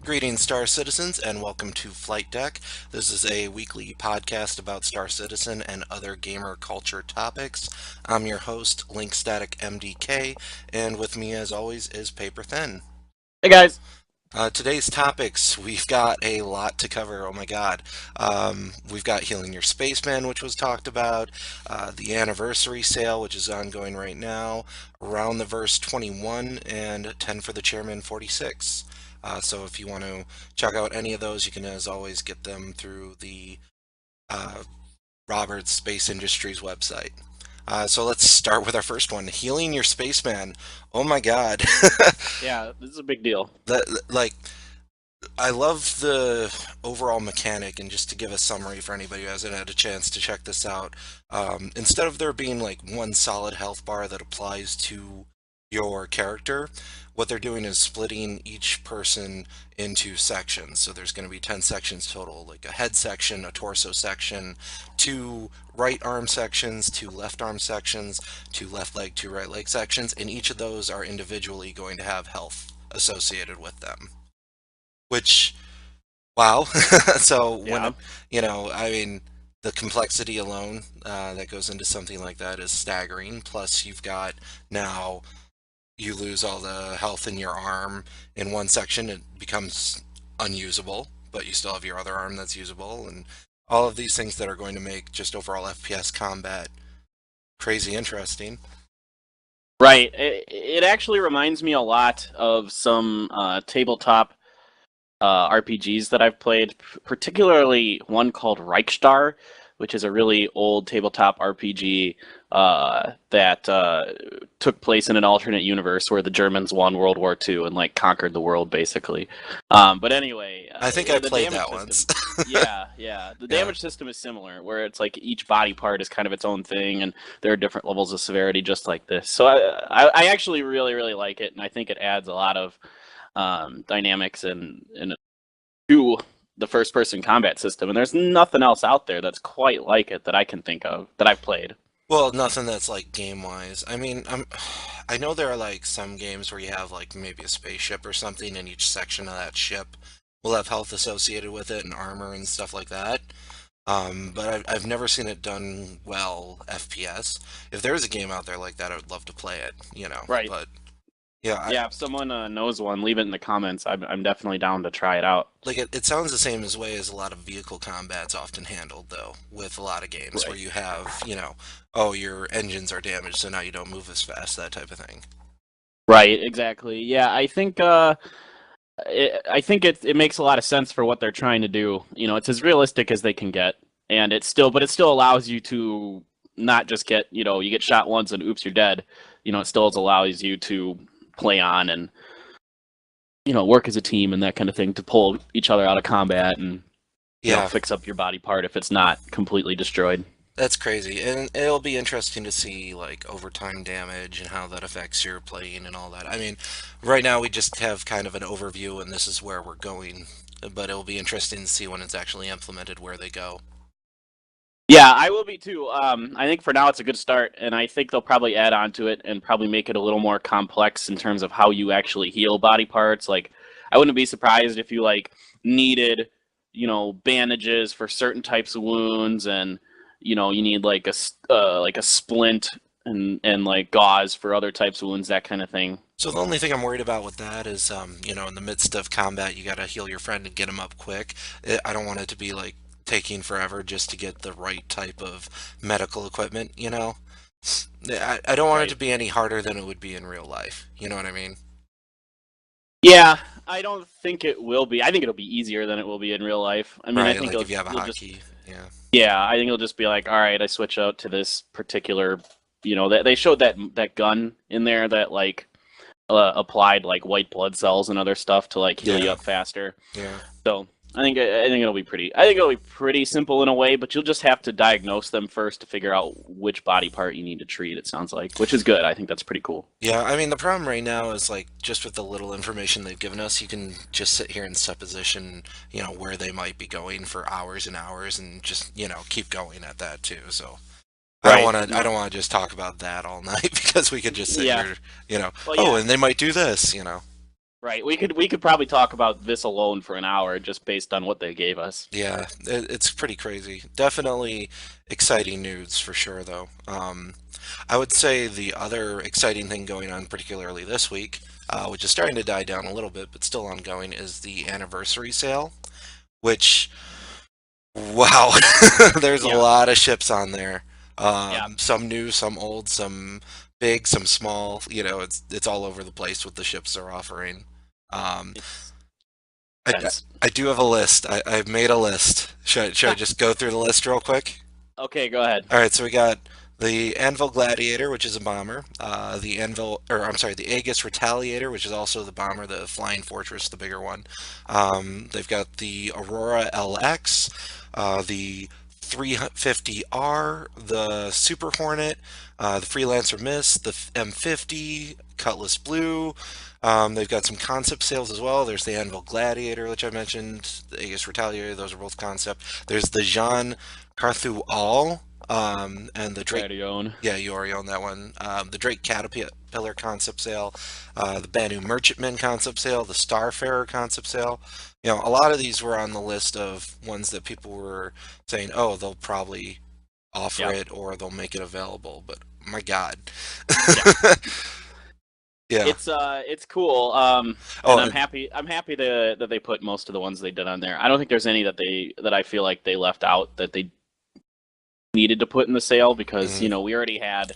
Greetings, Star Citizens, and welcome to Flight Deck. This is a weekly podcast about Star Citizen and other gamer culture topics. I'm your host, Link Static MDK, and with me, as always, is Paper Thin. Hey guys. Today's topics, we've got a lot to cover. Oh my God. We've got Healing Your Spaceman, which was talked about, the anniversary sale, which is ongoing right now, Around the Verse 21, and 10 for the Chairman 46. So if you want to check out any of those, you can, as always, get them through the uh, Roberts Space Industries website. So let's start with our first one, Healing Your Spaceman. Oh my God. Yeah, this is a big deal. Like, I love the overall mechanic, and just to give a summary for anybody who hasn't had a chance to check this out, instead of there being like one solid health bar that applies to your character, what they're doing is splitting each person into sections. So there's going to be 10 sections total, like a head section, a torso section, two right arm sections, two left arm sections, two left leg, two right leg sections, and each of those are individually going to have health associated with them. Which, wow. So when Yeah. it, I mean, the complexity alone that goes into something like that is staggering. Plus, you've got now you lose all the health in your arm in one section, it becomes unusable, but you still have your other arm that's usable, and all of these things that are going to make just overall FPS combat crazy interesting. Right. It actually reminds me a lot of some tabletop RPGs that I've played, particularly one called Reichstar, which is a really old tabletop RPG that took place in an alternate universe where the Germans won World War II and like conquered the world basically. But anyway, I think I the played damage that once. system. Yeah. The Yeah. damage system is similar, where it's like each body part is kind of its own thing, and there are different levels of severity, just like this. So I actually really like it, and I think it adds a lot of dynamics and to the first person combat system, and there's nothing else out there that's quite like it that I can think of that I've played. Well, nothing that's like game wise. I mean, I know there are like some games where you have like maybe a spaceship or something, and each section of that ship will have health associated with it and armor and stuff like that. But I've never seen it done well FPS. If there is a game out there like that, I would love to play it. Right. But yeah, Yeah, if someone knows one, leave it in the comments. I'm definitely down to try it out. like it sounds the same as way as a lot of vehicle combat's often handled though, with a lot of games where Right. you have, oh, your engines are damaged, so now you don't move as fast, that type of thing. Right, exactly. Yeah, I think it makes a lot of sense for what they're trying to do. You know, it's as realistic as they can get, and it still allows you to not just get, you get shot once and oops, you're dead. You know, it still allows you to play on and work as a team and that kind of thing to pull each other out of combat and Yeah, fix up your body part if it's not completely destroyed. that's crazy. And it'll be interesting to see like overtime damage and how that affects your playing and all that. I mean, right now we just have kind of an overview and this is where we're going, but it'll be interesting to see when it's actually implemented where they go. Yeah, I will be too. I think for now it's a good start, and I think they'll probably add on to it and probably make it a little more complex in terms of how you actually heal body parts. Like, I wouldn't be surprised if you like needed, bandages for certain types of wounds, and you need like like a splint and like gauze for other types of wounds, that kind of thing. So the only thing I'm worried about with that is, in the midst of combat, you gotta heal your friend and get him up quick. I don't want it to be like taking forever just to get the right type of medical equipment. I don't want it Right. to be any harder than it would be in real life. You know what I mean? Yeah, I don't think it will be. I think it'll be easier than it will be in real life. I mean, I Right, think like if it'll you have a you'll just hotkey. Yeah. Yeah, I think it'll just be like, all right, I switch out to this particular, that they showed that gun in there that like applied like white blood cells and other stuff to like heal you Yeah. up faster. Yeah. So I think it'll be pretty. I think it'll be pretty simple in a way, but you'll just have to diagnose them first to figure out which body part you need to treat. It sounds like, which is good. I think that's pretty cool. Yeah, I mean, the problem right now is like just with the little information they've given us, you can just sit here and supposition, where they might be going for hours and hours and just, keep going at that too. So Right. I No. don't want to just talk about that all night because we could just sit Yeah. here, Well, oh, yeah. and they might do this. Right. We could probably talk about this alone for an hour just based on what they gave us. Yeah, it's pretty crazy. Definitely exciting news for sure, though. I would say the other exciting thing going on, particularly this week, which is starting to die down a little bit, but still ongoing, is the anniversary sale, which, wow, there's a Yeah. lot of ships on there. Yeah. Some new, some old, some big, some small. It's all over the place with the ships they're offering. Um, It's I, tense. I do have a list. I've made a list. Should I just go through the list real quick? Okay, go ahead. All right, so we got the Anvil Gladiator, which is a bomber. The Anvil, or I'm sorry, the Aegis Retaliator, which is also the bomber, the Flying Fortress, the bigger one. They've got the Aurora LX, the 350R, the Super Hornet, the Freelancer Mist, the M50, Cutlass Blue. They've got some concept sales as well. There's the Anvil Gladiator, which I mentioned, the Aegis Retaliator, those are both concept. There's the Jean Carthu All, and the Drake. Gladione. Yeah, you already own that one. The Drake Caterpillar concept sale, the Banu Merchantman concept sale, the Starfarer concept sale. A lot of these were on the list of ones that people were saying, oh, they'll probably offer Yep. it or they'll make it available. But my God. Yeah. Yeah. It's cool. And Oh, I'm happy that they put most of the ones they did on there. I don't think there's any that I feel like they left out that they needed to put in the sale because, mhm. we already had,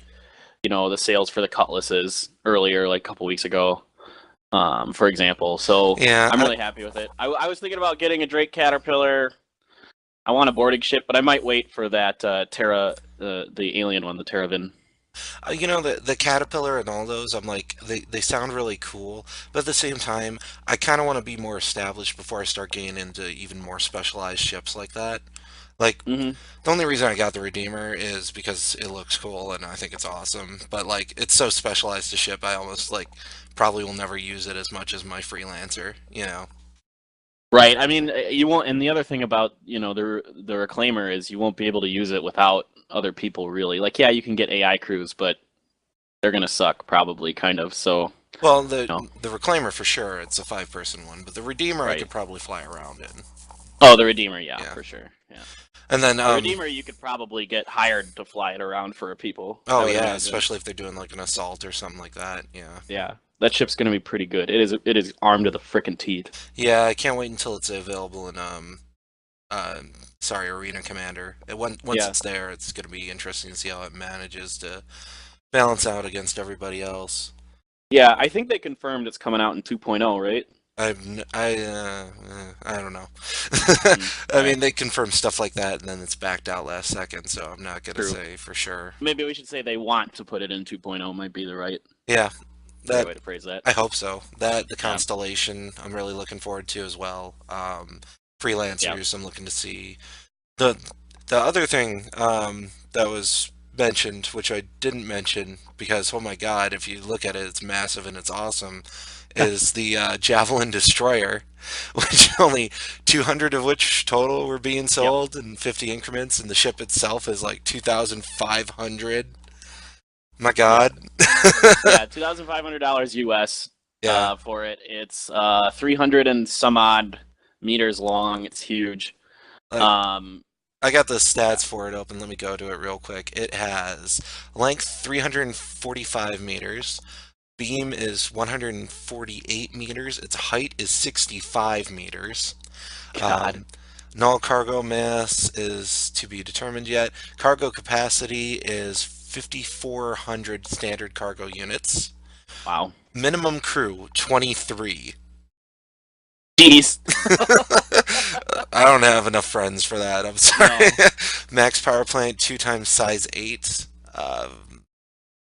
the sales for the cutlasses earlier, like a couple weeks ago, for example. So Yeah. I'm really happy with it. I was thinking about getting a Drake Caterpillar. I want a boarding ship, but I might wait for that Terra, the alien one, the Terravan. The caterpillar and all those, I'm like, they sound really cool, but at the same time, I kind of want to be more established before I start getting into even more specialized ships like that. Like, Hmm. the only reason I got the Redeemer is because it looks cool and I think it's awesome, but like, it's so specialized a ship, I almost like probably will never use it as much as my Freelancer. Right. I mean, you won't. And the other thing about the Reclaimer is you won't be able to use it without other people. Really, like yeah, you can get AI crews, but they're gonna suck probably, kind of. So Well, the you know, the Reclaimer for sure, it's a five-person one, but the Redeemer I right. could probably fly around in. Oh, the Redeemer, yeah, Yeah. for sure. Yeah, And then, the Redeemer you could probably get hired to fly it around for people. I oh would yeah, imagine. especially if they're doing like an assault or something like that. Yeah. Yeah, that ship's gonna be pretty good. It is armed to the frickin' teeth. Yeah, I can't wait until it's available in uh sorry, Arena Commander. Once Yeah, it's there, it's gonna be interesting to see how it manages to balance out against everybody else. yeah. I think they confirmed it's coming out in 2.0, right? I don't know. Mm, I all mean, right, they confirm stuff like that and then it's backed out last second, so I'm not gonna true. say for sure. Maybe we should say they want to put it in 2.0. Might be the Yeah, right that way to phrase that. I hope so. That the Yeah, Constellation, I'm really looking forward to as well. yeah. Freelancers, I'm looking to see. The the other thing that was mentioned, which I didn't mention because oh my God, if you look at it, it's massive and it's awesome, is the Javelin Destroyer, which only 200 of which total were being Yep. sold in 50 increments, and the ship itself is like 2,500. My Yeah. God. Yeah, $2,500 US Yeah. for it. It's 300 and some odd meters long. It's huge. Like, Um, I got the yeah. stats for it open. Let me go to it real quick. It has length 345 meters. Beam is 148 meters. Its height is 65 meters. God. Um, Null cargo mass is to be determined yet. Cargo capacity is 5,400 standard cargo units. Wow. Minimum crew 23. Jeez. I don't have enough friends for that. I'm sorry. No. Max power plant 2 times size 8. Uh,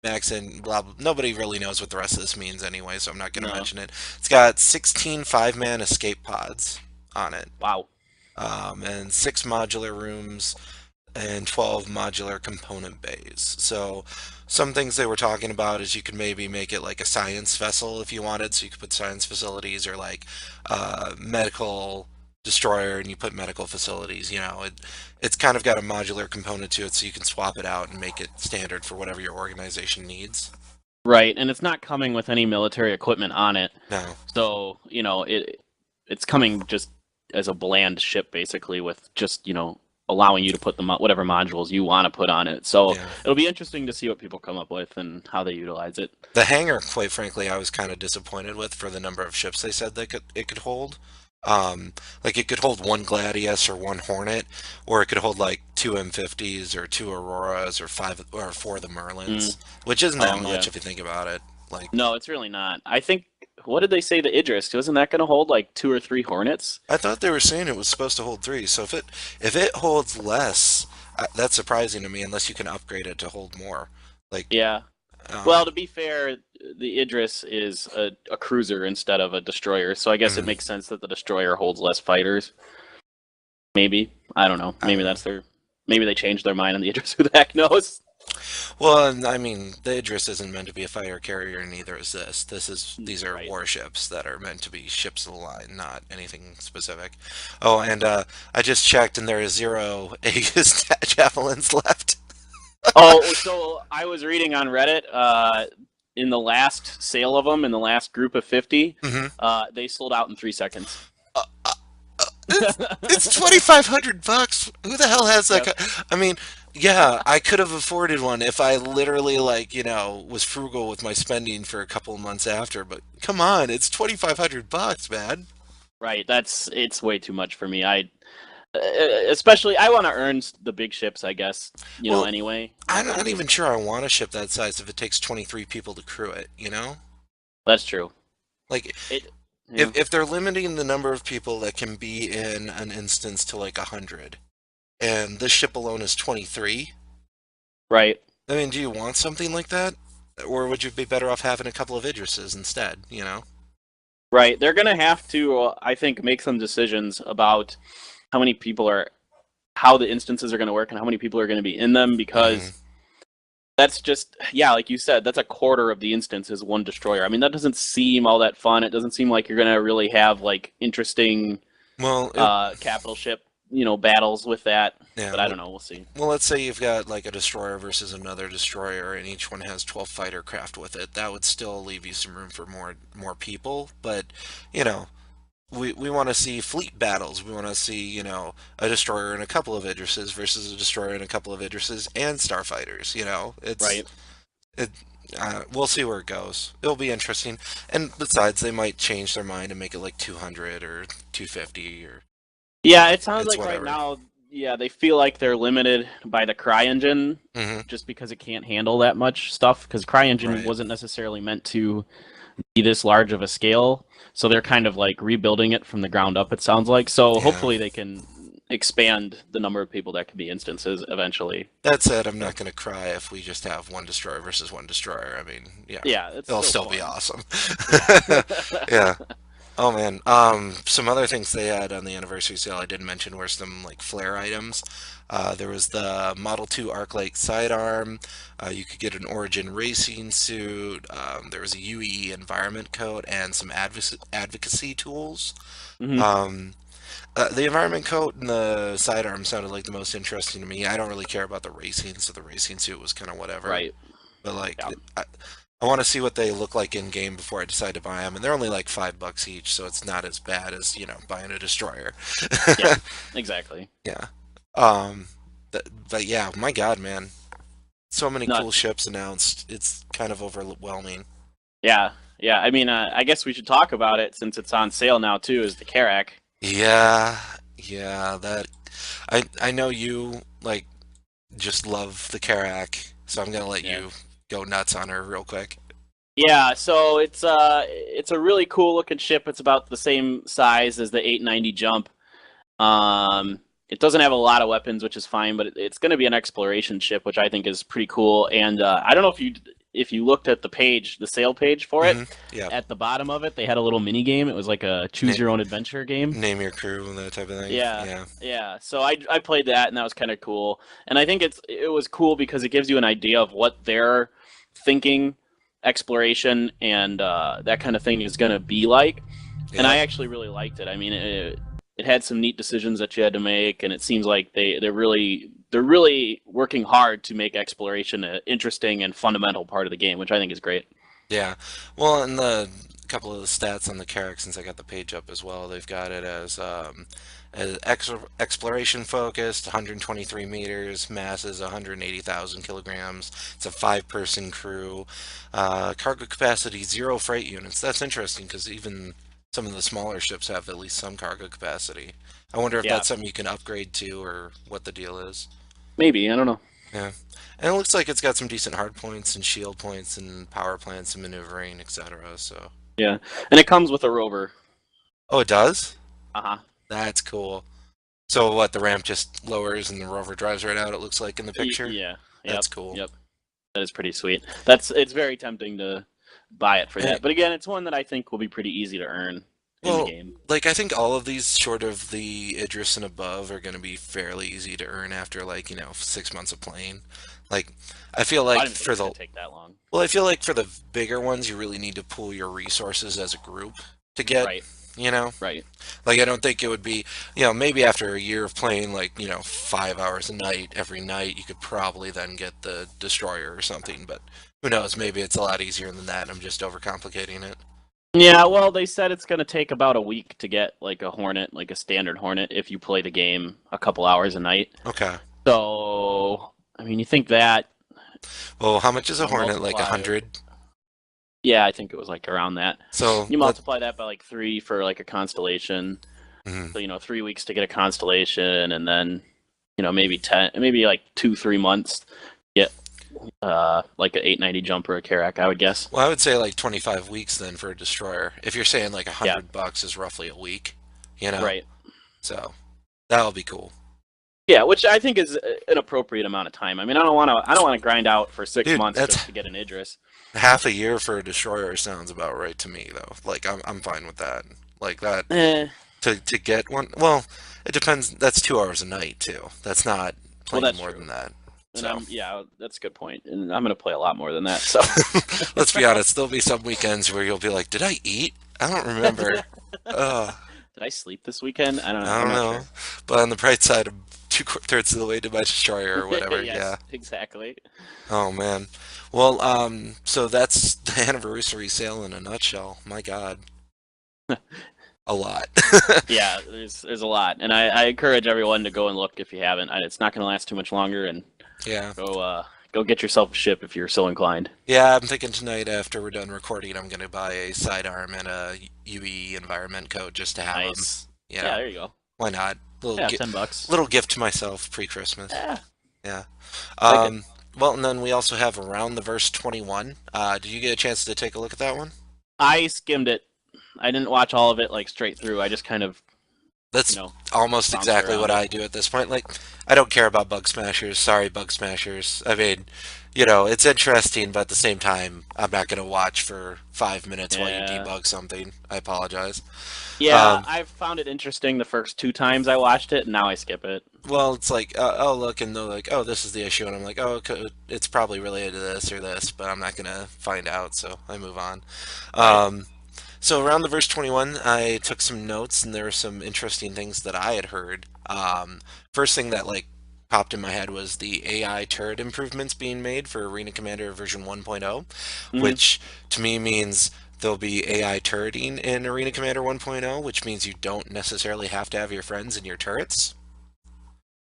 Max and blah, blah. Nobody really knows what the rest of this means anyway, so I'm not going to No. mention it. It's got 16 5-man escape pods on it, Wow. and 6 modular rooms and 12 modular component bays. So some things they were talking about is you could maybe make it like a science vessel if you wanted, so you could put science facilities or like medical destroyer and you put medical facilities. It's kind of got a modular component to it, so you can swap it out and make it standard for whatever your organization needs. Right, and it's not coming with any military equipment on it. No. So, it's coming just as a bland ship, basically, with just, allowing you to put the whatever modules you want to put on it. So Yeah. it'll be interesting to see what people come up with and how they utilize it. The hangar, quite frankly, I was kind of disappointed with for the number of ships they said it could hold. Um, like it could hold one Gladius or one Hornet, or it could hold like two M50s or two Auroras or five or four of the Mm. Merlins, which isn't that much Yeah. if you think about it. Like No, it's really not. I think, what did they say the Idris? Wasn't that going to hold like two or three Hornets? I thought they were saying it was supposed to hold three, so if it holds less, that's surprising to me unless you can upgrade it to hold more. Like, Yeah. um, Well, to be fair, the Idris is a cruiser instead of a destroyer, so I guess it mhm. makes sense that the destroyer holds less fighters. Maybe. I don't know. I Maybe don't know. that's their. Maybe they changed their mind on the Idris. Who the heck knows? Well, and I mean, the Idris isn't meant to be a fighter carrier, neither is this. These are Right. warships that are meant to be ships of the line, not anything specific. Oh, and I just checked, and there is zero Aegis javelins left. Oh, so I was reading on Reddit. In the last sale of them, in the last group of 50, Hmm. they sold out in 3 seconds. Uh, uh, it's $2,500. Who the hell has that? Yep. I mean, yeah, I could have afforded one if I literally like was frugal with my spending for a couple of months after. But come on, it's $2,500, man. Right. It's way too much for me. Especially I want to earn the big ships, I guess. Well, Anyway. I'm not even sure I want a ship that size if it takes 23 people to crew it, you know? That's true. Like, It. Yeah. if they're limiting the number of people that can be in an instance to like 100, and this ship alone is 23, Right. I mean, do you want something like that? Or would you be better off having a couple of Idrises instead, you know? Right. They're gonna have to, I think, make some decisions about how many people are, how the instances are going to work, and how many people are going to be in them, Hmm. because that's just, yeah, like you said, that's a quarter of the instance is one destroyer. I mean, that doesn't seem all that fun. It doesn't seem like you're going to really have like interesting Well, capital ship, battles with that. yeah. But I don't know. We'll see. Well, let's say you've got like a destroyer versus another destroyer, and each one has 12 fighter craft with it. That would still leave you some room for more people, but you know, we want to see fleet battles. We want to see, a destroyer and a couple of Idrises versus a destroyer and a couple of Idrises and starfighters. Right. It. We'll see where it goes. It'll be interesting. And besides, they might change their mind and make it like 200 or 250 or Yeah, it sounds it's like right whatever. now, yeah, they feel like they're limited by the CryEngine Hmm. just because it can't handle that much stuff. Because CryEngine Right. wasn't necessarily meant to be this large of a scale, so they're kind of like rebuilding it from the ground up. It sounds like so. Yeah. Hopefully, they can expand the number of people that can be instances eventually. That said, I'm not going to cry if we just have one destroyer versus one destroyer. I mean, yeah, Yeah, it's it'll still still be fun. awesome. Yeah. Yeah. Oh man. Some other things they had on the anniversary sale I didn't mention were some like flare items. There was the Model 2 Arclight sidearm. You could get an Origin racing suit. There was a UEE environment coat and some advocacy tools. Hmm. Um, the environment coat and the sidearm sounded like the most interesting to me. I don't really care about the racing, so the racing suit was kind of whatever. Right. But like, Yeah. I want to see what they look like in game before I decide to buy them, and they're only like $5 each, so it's not as bad as buying a destroyer. Yeah. Exactly. Yeah. Um. But yeah, my God, man, so many Not. cool ships announced. It's kind of overwhelming. Yeah. Yeah. I mean, I guess we should talk about it since it's on sale now too. Is the Karak? Yeah. Yeah. That I know you like just love the Karak, so I'm gonna let Yeah. you go nuts on her real quick. Yeah, so it's a really cool looking ship. It's about the same size as the 890 Jump. It doesn't have a lot of weapons, which is fine, but it's going to be an exploration ship, which I think is pretty cool. And I don't know if you looked at the page, the sale page for it. Hmm. Yeah. At the bottom of it, they had a little mini game. It was like a choose your own adventure game. Name your crew and that type of thing. Yeah, Yeah. yeah. So I played that, and that was kind of cool. And I think it was cool because it gives you an idea of what they're thinking exploration and that kind of thing is going to be like. And Yeah. I actually really liked it. I mean, it had some neat decisions that you had to make, and it seems like they're really working hard to make exploration an interesting and fundamental part of the game, which I think is great. Yeah. Well, and the couple of the stats on the Carrack, since I got the page up as well, they've got it as exploration focused, 123 meters, mass is 180,000 kilograms. It's a five-person crew. Cargo capacity, zero freight units. That's interesting because even some of the smaller ships have at least some cargo capacity. I wonder if Yeah, that's something you can upgrade to or what the deal is. maybe I don't know. Yeah. And it looks like it's got some decent hard points and shield points and power plants and maneuvering, etc. So, Yeah, and it comes with a rover. oh, it does? Uh huh. That's cool. So what, the ramp just lowers and the rover drives right out, it looks like in the picture? Yeah. Yep. That's cool. Yep. That is pretty sweet. It's very tempting to buy it for Hey, that, but again, it's one that I think will be pretty easy to earn in the well, game. like I think all of these short of the Idris and above are going to be fairly easy to earn after like, 6 months of playing. Like I feel I like didn't think for it's the gonna take that long. well, I feel like for the bigger ones you really need to pool your resources as a group to get, Right. you know? Right. Like I don't think it would be, maybe after a year of playing like, 5 hours a night every night, you could probably then get the destroyer or something, but who knows, maybe it's a lot easier than that and I'm just overcomplicating it. Yeah, well, they said it's going to take about a week to get like a Hornet, like a standard Hornet, if you play the game a couple hours a night. Okay. So, I mean, you think that, Well, how much is a Hornet? Like a multiply it. hundred? Yeah, I think it was like around that. So You let multiply that by like three for like a constellation. mhm. So, 3 weeks to get a constellation, and then, maybe 10, maybe like 2, 3 months to get like an 890 jumper, a Karak, I would guess. Well, I would say like 25 weeks then for a destroyer. If you're saying like a Yeah, hundred bucks is roughly a week, you know? right. So that'll be cool. Yeah, which I think is an appropriate amount of time. I mean, I don't want to grind out for six Dude, months that's just to get an Idris. half a year for a destroyer sounds about right to me though. Like I'm fine with that. Like that Eh, to get one. Well, it depends. That's 2 hours a night too. That's not well, playing that's more true. than that. And So yeah, that's a good point. And I'm gonna play a lot more than that. So let's be honest. There'll be some weekends where you'll be like, "Did I eat? I don't remember." Uh, did I sleep this weekend? I don't know. I I'm don't not know. sure. But on the bright side, I'm two-thirds of the way to my destroyer or whatever. Yes, Yeah. exactly. Oh man. Well, so that's the anniversary sale in a nutshell. My God, a lot. Yeah, there's a lot, and I encourage everyone to go and look if you haven't. It's not gonna last too much longer, and Yeah. go get yourself a ship if you're so inclined. Yeah, I'm thinking tonight after we're done recording, I'm gonna buy a sidearm and a UE environment coat just to have them. Nice. You Yeah, know, there you go. why not? Yeah, $10. Little gift to myself pre-Christmas. Yeah, Yeah. like it. Well, and then we also have Around the Verse 21. Did you get a chance to take a look at that one? I skimmed it. I didn't watch all of it like straight through. I just kind of, you That's know, almost bounced exactly around what it. I do at this point. Like, I don't care about Bug Smashers. Sorry, Bug Smashers. I mean, it's interesting, but at the same time, I'm not gonna watch for 5 minutes while you Yeah. debug something. I apologize. Yeah, Um, I found it interesting the first two times I watched it, and now I skip it. well, it's like, oh, look, and they're like, oh, this is the issue, and I'm like, oh, it's probably related to this or this, but I'm not gonna find out, so I move on. Right. Um, So around the verse 21, I took some notes, and there were some interesting things that I had heard. First thing that like popped in my head was the AI turret improvements being made for Arena Commander version 1.0, Hmm. which to me means there'll be AI turreting in Arena Commander 1.0, which means you don't necessarily have to have your friends in your turrets.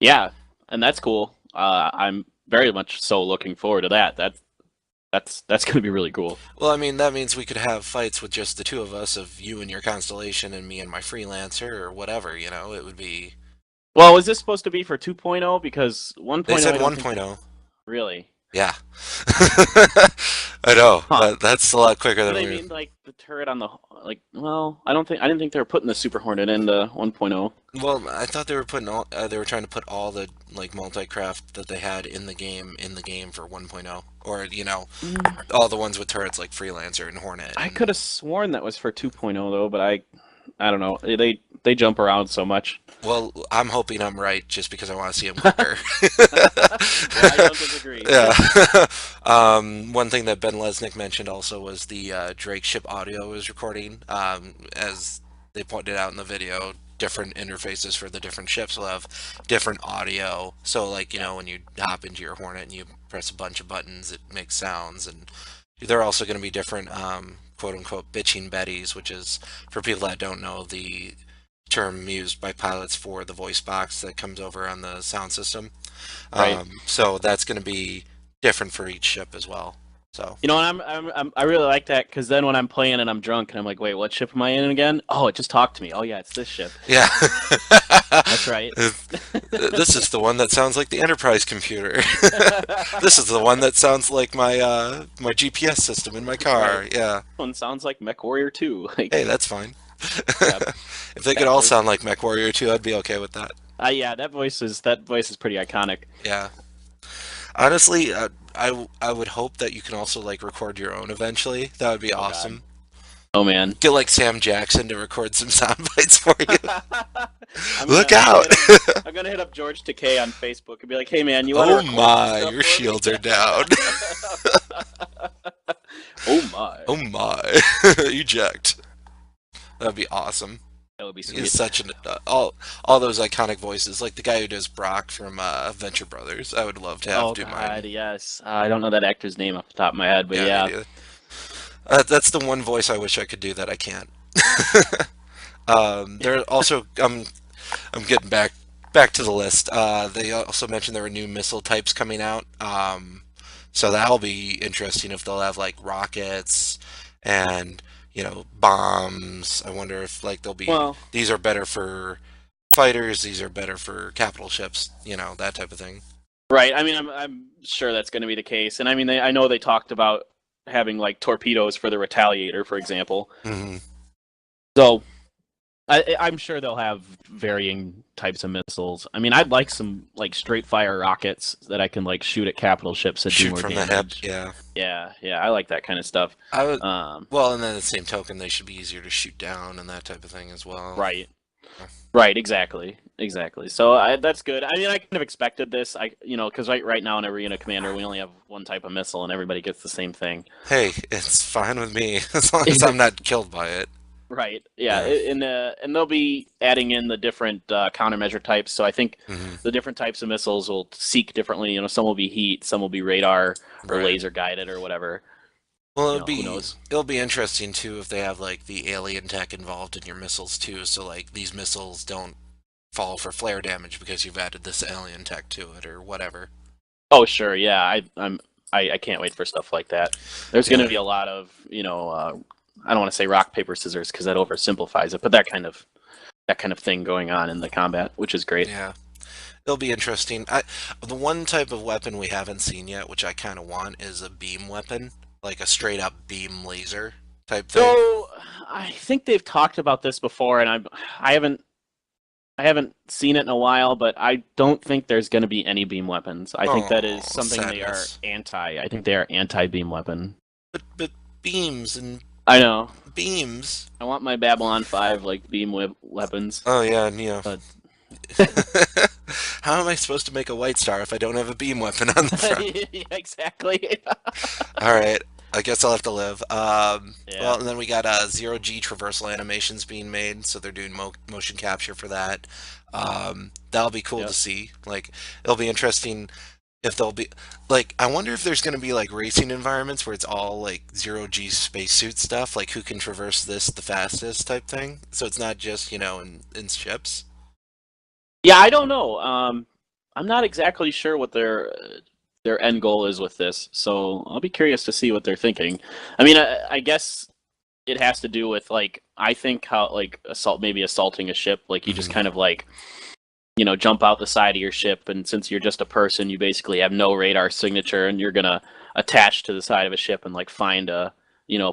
Yeah, and that's cool. I'm very much so looking forward to that. That's going to be really cool. Well, I mean, that means we could have fights with just the two of us, of you and your constellation and me and my freelancer or whatever, it would be. Well, is this supposed to be for 2.0? Because They 1.0, said I don't think 1.0. really. Yeah. I know, Huh. but that's a lot quicker Do than they we. mean like the turret on the like? Well, I didn't think they were putting the Super Hornet into 1.0. Well, I thought they were they were trying to put all the like multi-craft that they had in the game for 1.0, or all the ones with turrets like Freelancer and Hornet I and could have sworn that was for 2.0 though, but I don't know. They jump around so much. well, I'm hoping I'm right just because I want to see them quicker. Yeah, I don't disagree. Yeah. One thing that Ben Lesnick mentioned also was the Drake ship audio was recording. As they pointed out in the video, different interfaces for the different ships will have different audio. So like, Yeah. when you hop into your Hornet and you press a bunch of buttons, it makes sounds. And they're also going to be different, quote unquote, bitching betties, which is, for people that don't know, the term used by pilots for the voice box that comes over on the sound system. Right. So that's going to be different for each ship as well. So You know, and I really like that because then when I'm playing and I'm drunk and I'm like, wait, what ship am I in again? Oh, it just talked to me. Oh yeah, it's this ship. yeah, That's right. this is the one that sounds like the Enterprise computer. This is the one that sounds like my GPS system in my car. Right. Yeah. One sounds like Mech Warrior 2. Hey, Like, that's fine. yeah, If they could all backwards. sound like Mech Warrior 2, I'd be okay with that. Yeah, that voice is pretty iconic. Yeah. Honestly, I would hope that you can also like record your own eventually. That would be Oh God. awesome. Oh man. Get like Sam Jackson to record some sound bites for you. I'm gonna Look I'm gonna out! hit up I'm gonna hit up George Takei on Facebook and be like, hey man, you want to Oh record some my, stuff your for me? shields are down. Oh my. Oh my, eject. That'd be awesome. That would be He's sweet. such an all those iconic voices, like the guy who does Brock from Venture Brothers. I would love to have Oh do God, mine. yes. I don't know that actor's name off the top of my head, but Yeah, me yeah. neither. That's the one voice I wish I could do that I can't. There also I'm getting back to the list. They also mentioned there were new missile types coming out. So that'll be interesting if they'll have like rockets and bombs. I wonder if like they'll be Well, these are better for fighters, these are better for capital ships, that type of thing. right. I mean, I'm sure that's going to be the case, and I mean, I know they talked about having like torpedoes for the Retaliator, for example. Hmm. So I'm sure they'll have varying types of missiles. I mean, I'd like some like straight fire rockets that I can like shoot at capital ships that do Shoot more from the hip, damage. yeah. Yeah, yeah, I like that kind of stuff. I would. Um, Well, and then at the same token, they should be easier to shoot down and that type of thing as well. right, right, exactly, exactly. So that's good. I mean, I kind of expected this. Because right now in Arena Commander, we only have one type of missile, and everybody gets the same thing. Hey, it's fine with me as long as I'm not killed by it. Right. Yeah. Yeah. And they'll be adding in the different countermeasure types. So I think Hmm. the different types of missiles will seek differently. Some will be heat, some will be radar or Right. laser guided or whatever. Well, it'll Who be knows? it'll be interesting too if they have like the alien tech involved in your missiles too. So like these missiles don't fall for flare damage because you've added this alien tech to it or whatever. Oh, sure. Yeah. I can't wait for stuff like that. There's going to Yeah. be a lot of I don't want to say rock paper scissors because that oversimplifies it, but that kind of thing going on in the combat, which is great. Yeah. It'll be interesting. The one type of weapon we haven't seen yet, which I kind of want, is a beam weapon, like a straight up beam laser type thing. So I think they've talked about this before, and I haven't seen it in a while, but I don't think there's going to be any beam weapons. I think that is Oh, something they are sadness. anti. I think they are anti-beam weapon. But beams and I know. beams. I want my Babylon 5 like beam weapons. Oh yeah, Neo. But How am I supposed to make a white star if I don't have a beam weapon on the front? yeah, exactly. All right, I guess I'll have to live. Yeah. Well, and then we got zero G traversal animations being made, so they're doing motion capture for that. That'll be cool to Yep. see. Like, it'll be interesting if there'll be like I wonder if there's gonna be like racing environments where it's all like zero G spacesuit stuff, like who can traverse this the fastest type thing. So it's not just in ships. Yeah, I don't know. I'm not exactly sure what their end goal is with this, so I'll be curious to see what they're thinking. I mean, I guess it has to do with like I think how like maybe assaulting a ship, like you just Mhm. kind of like jump out the side of your ship, and since you're just a person, you basically have no radar signature, and you're gonna attach to the side of a ship and like find a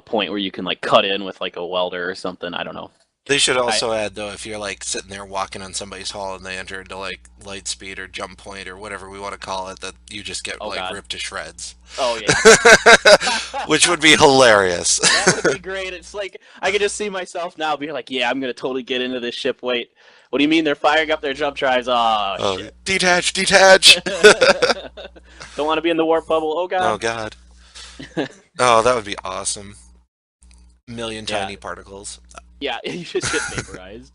point where you can like cut in with like a welder or something. I don't know. They should I also add though if you're like sitting there walking on somebody's hull and they enter into like light speed or jump point or whatever we want to call it, that you just get Oh like God. ripped to shreds. Oh yeah. Which would be hilarious. That would be great. It's like I could just see myself now being like, "Yeah, I'm gonna totally get into this ship." Wait, what do you mean they're firing up their jump drives? Oh Oh, shit! detach, detach. Don't want to be in the warp bubble. Oh Oh god. God. Oh, that would be awesome. Million Yeah, tiny particles. yeah. You just get vaporized.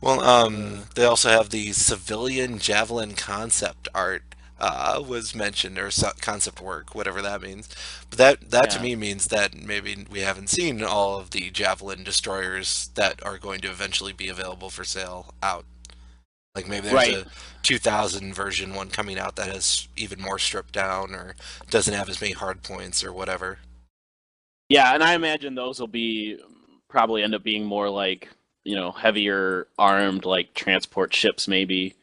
Well, Uh, they also have the civilian javelin concept art was mentioned, or concept work, whatever that means. But that to yeah, me means that maybe we haven't seen all of the javelin destroyers that are going to eventually be available for sale out. Like maybe there's right. a 2000 version one coming out that has even more stripped down, or doesn't have as many hard points, or whatever. Yeah, and I imagine those will be probably end up being more like heavier armed, like transport ships, maybe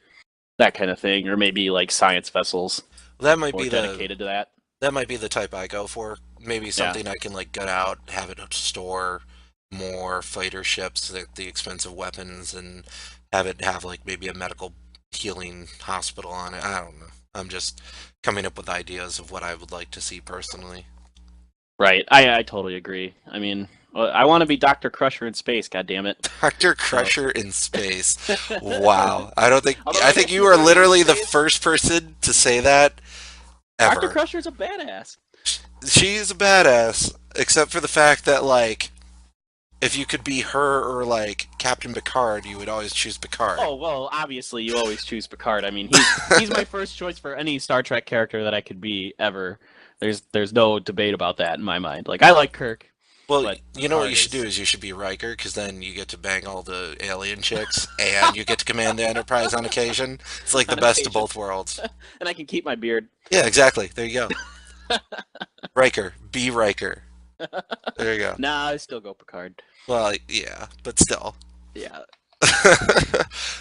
that kind of thing, or maybe like science vessels That might more be the dedicated to that. that might be the type I go for. Maybe Yeah, something I can like get out, have it store more fighter ships, the expensive weapons, and have it have like maybe a medical healing hospital on it. I don't know. I'm just coming up with ideas of what I would like to see personally. right. I totally agree. I mean, I want to be Doctor Crusher in space. God damn it. Dr. So, Crusher in space. Wow. I don't think although I I think guess you she's are already in literally the space, first person to say that Doctor ever. Crusher's a badass. She's a badass, except for the fact that like if you could be her or like Captain Picard, you would always choose Picard. Oh well, obviously you always choose Picard. I mean, he's my first choice for any Star Trek character that I could be ever. There's no debate about that in my mind. Like I like Kirk, Well, but you know what you Picard should do is is you should be Riker, because then you get to bang all the alien chicks, and you get to command the Enterprise on occasion. It's like the on best of occasion, both worlds. and I can keep my beard. Yeah, exactly. There you go. Riker, be Riker. There you go. Nah, I still go Picard. Well, yeah, but still. Yeah,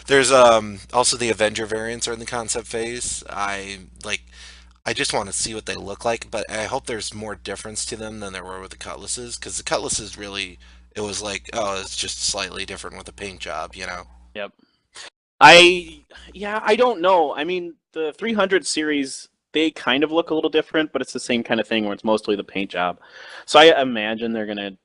There's also the Avenger variants are in the concept phase. I just want to see what they look like, but I hope there's more difference to them than there were with the Cutlasses, because the Cutlasses really, it was like, oh, it's just slightly different with a paint job, you know? yep. I yeah, I don't know. I mean, the 300 series they kind of look a little different, but it's the same kind of thing where it's mostly the paint job. So I imagine they're gonna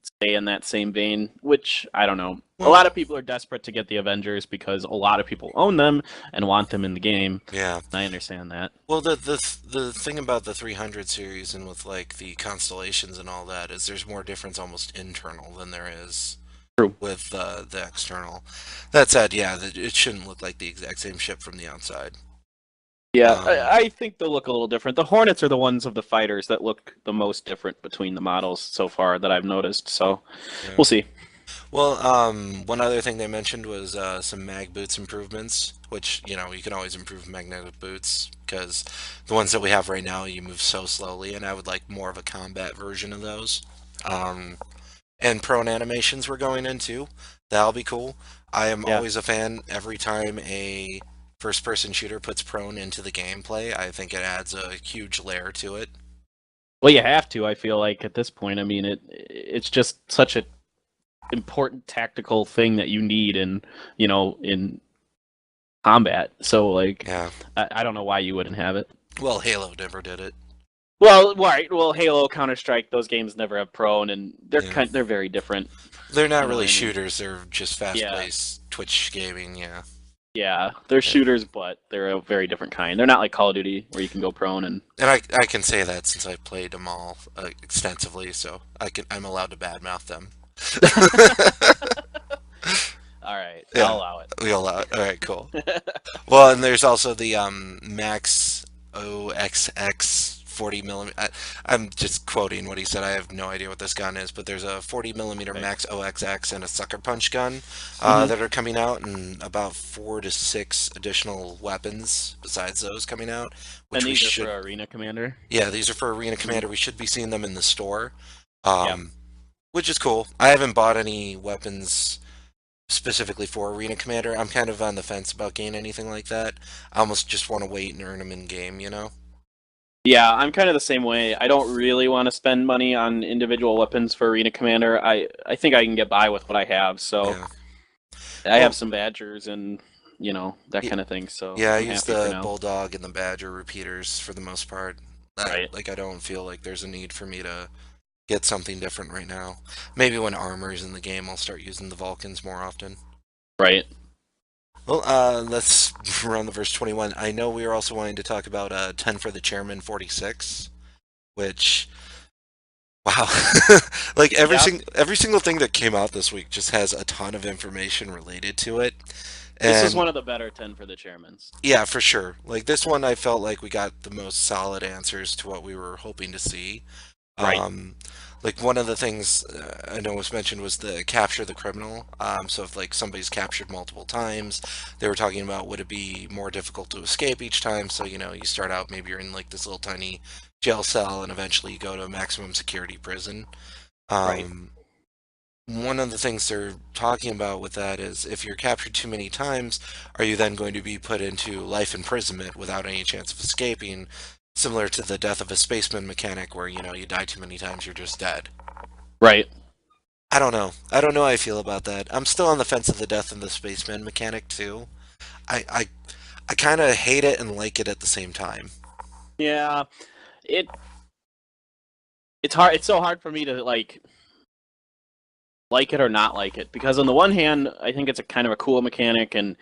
stay in that same vein, which I don't know. A Well, lot of people are desperate to get the Avengers because a lot of people own them and want them in the game. yeah. I understand that. Well, the thing about the 300 series and with like the constellations and all that is there's more difference almost internal than there is True. with the external. That said, yeah, it shouldn't look like the exact same ship from the outside. Yeah, Um, I think they'll look a little different. The Hornets are the ones of the fighters that look the most different between the models so far that I've noticed. So yeah. we'll see. Well, one other thing they mentioned was some mag boots improvements, which, you know, you can always improve magnetic boots because the ones that we have right now, you move so slowly, and I would like more of a combat version of those. Um, and prone animations we're going into. That'll be cool. I am Yeah. always a fan every time a first person shooter puts prone into the gameplay. I think it adds a huge layer to it. Well, you have to. I feel like at this point, I mean, it's just such a important tactical thing that you need in combat. So like, Yeah. I don't know why you wouldn't have it. Well, Halo never did it. Well, right. Well, Halo, Counter Strike, those games never have prone, and Yeah. they're very different. They're not You know what really I mean? shooters, they're just fast Yeah, paced Twitch gaming, yeah. yeah. They're Yeah. shooters, but they're a very different kind. They're not like Call of Duty where you can go prone and. And I can say that since I've played them all extensively, so I'm allowed to badmouth them. All right, I'll Yeah, allow it. we allow it. All right, cool. Well, and there's also the Max OXX 40 millimeter. I'm just quoting what he said. I have no idea what this gun is, but there's a 40 millimeter Right. Max OXX and a Sucker Punch gun Hmm. that are coming out, and about 4 to 6 additional weapons besides those coming out, And which we these are should. for Arena Commander. Yeah, these are for Arena Hmm. Commander. We should be seeing them in the store, Yep. um, which is cool. I haven't bought any weapons specifically for Arena Commander. I'm kind of on the fence about getting anything like that. I almost just want to wait and earn them in game, you know? Yeah, I'm kind of the same way. I don't really want to spend money on individual weapons for Arena Commander. I think I can get by with what I have. So Yeah. I have Well, some Badgers and that y- kind of thing. So yeah, I I'm use happy for the now. Bulldog and the Badger repeaters for the most part. Right. I don't feel like there's a need for me to get something different right now. Maybe when armor's in the game, I'll start using the Vulcans more often. Right. Well, let's run the verse 21. I know we are also wanting to talk about 10 for the Chairman 46, which Wow. Like Yeah, every single thing that came out this week just has a ton of information related to it. this was And one of the better 10 for the chairmans. yeah, for sure. Like this one I felt like we got the most solid answers to what we were hoping to see. Right. Um, like one of the things I know was mentioned was the capture the criminal. So if like somebody's captured multiple times, they were talking about would it be more difficult to escape each time? So you know you start out maybe you're in like this little tiny jail cell and eventually you go to a maximum security prison. Right. Um, One of the things they're talking about with that is if you're captured too many times, are you then going to be put into life imprisonment without any chance of escaping? Similar to the death of a spaceman mechanic where, you know, you die too many times, you're just dead. Right. I don't know. I don't know how I feel about that. I'm still on the fence of the death of the spaceman mechanic too. I I, I kind of hate it and like it at the same time. Yeah. It it's hard. It's so hard for me to like it or not like it because on the one hand, I think it's a kind of a cool mechanic and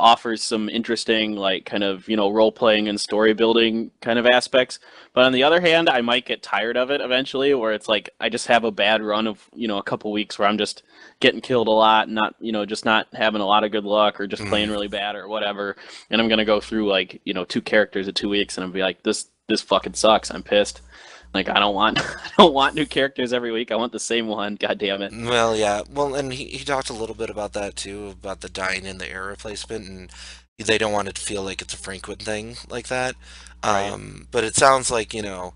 offers some interesting like kind of role playing and story building kind of aspects, but on the other hand I might get tired of it eventually where it's like I just have a bad run of a couple weeks where I'm just getting killed a lot, not just not having a lot of good luck or just playing Mm. really bad or whatever, and I'm gonna go through like two characters in 2 weeks and I'll be like this fucking sucks, I'm pissed. Like I don't want I don't want new characters every week, I want the same one, god damn it. Well, yeah. Well, and he talked a little bit about that too, about the dying in the air replacement, and they don't want it to feel like it's a frequent thing like that. Right. But it sounds like, you know,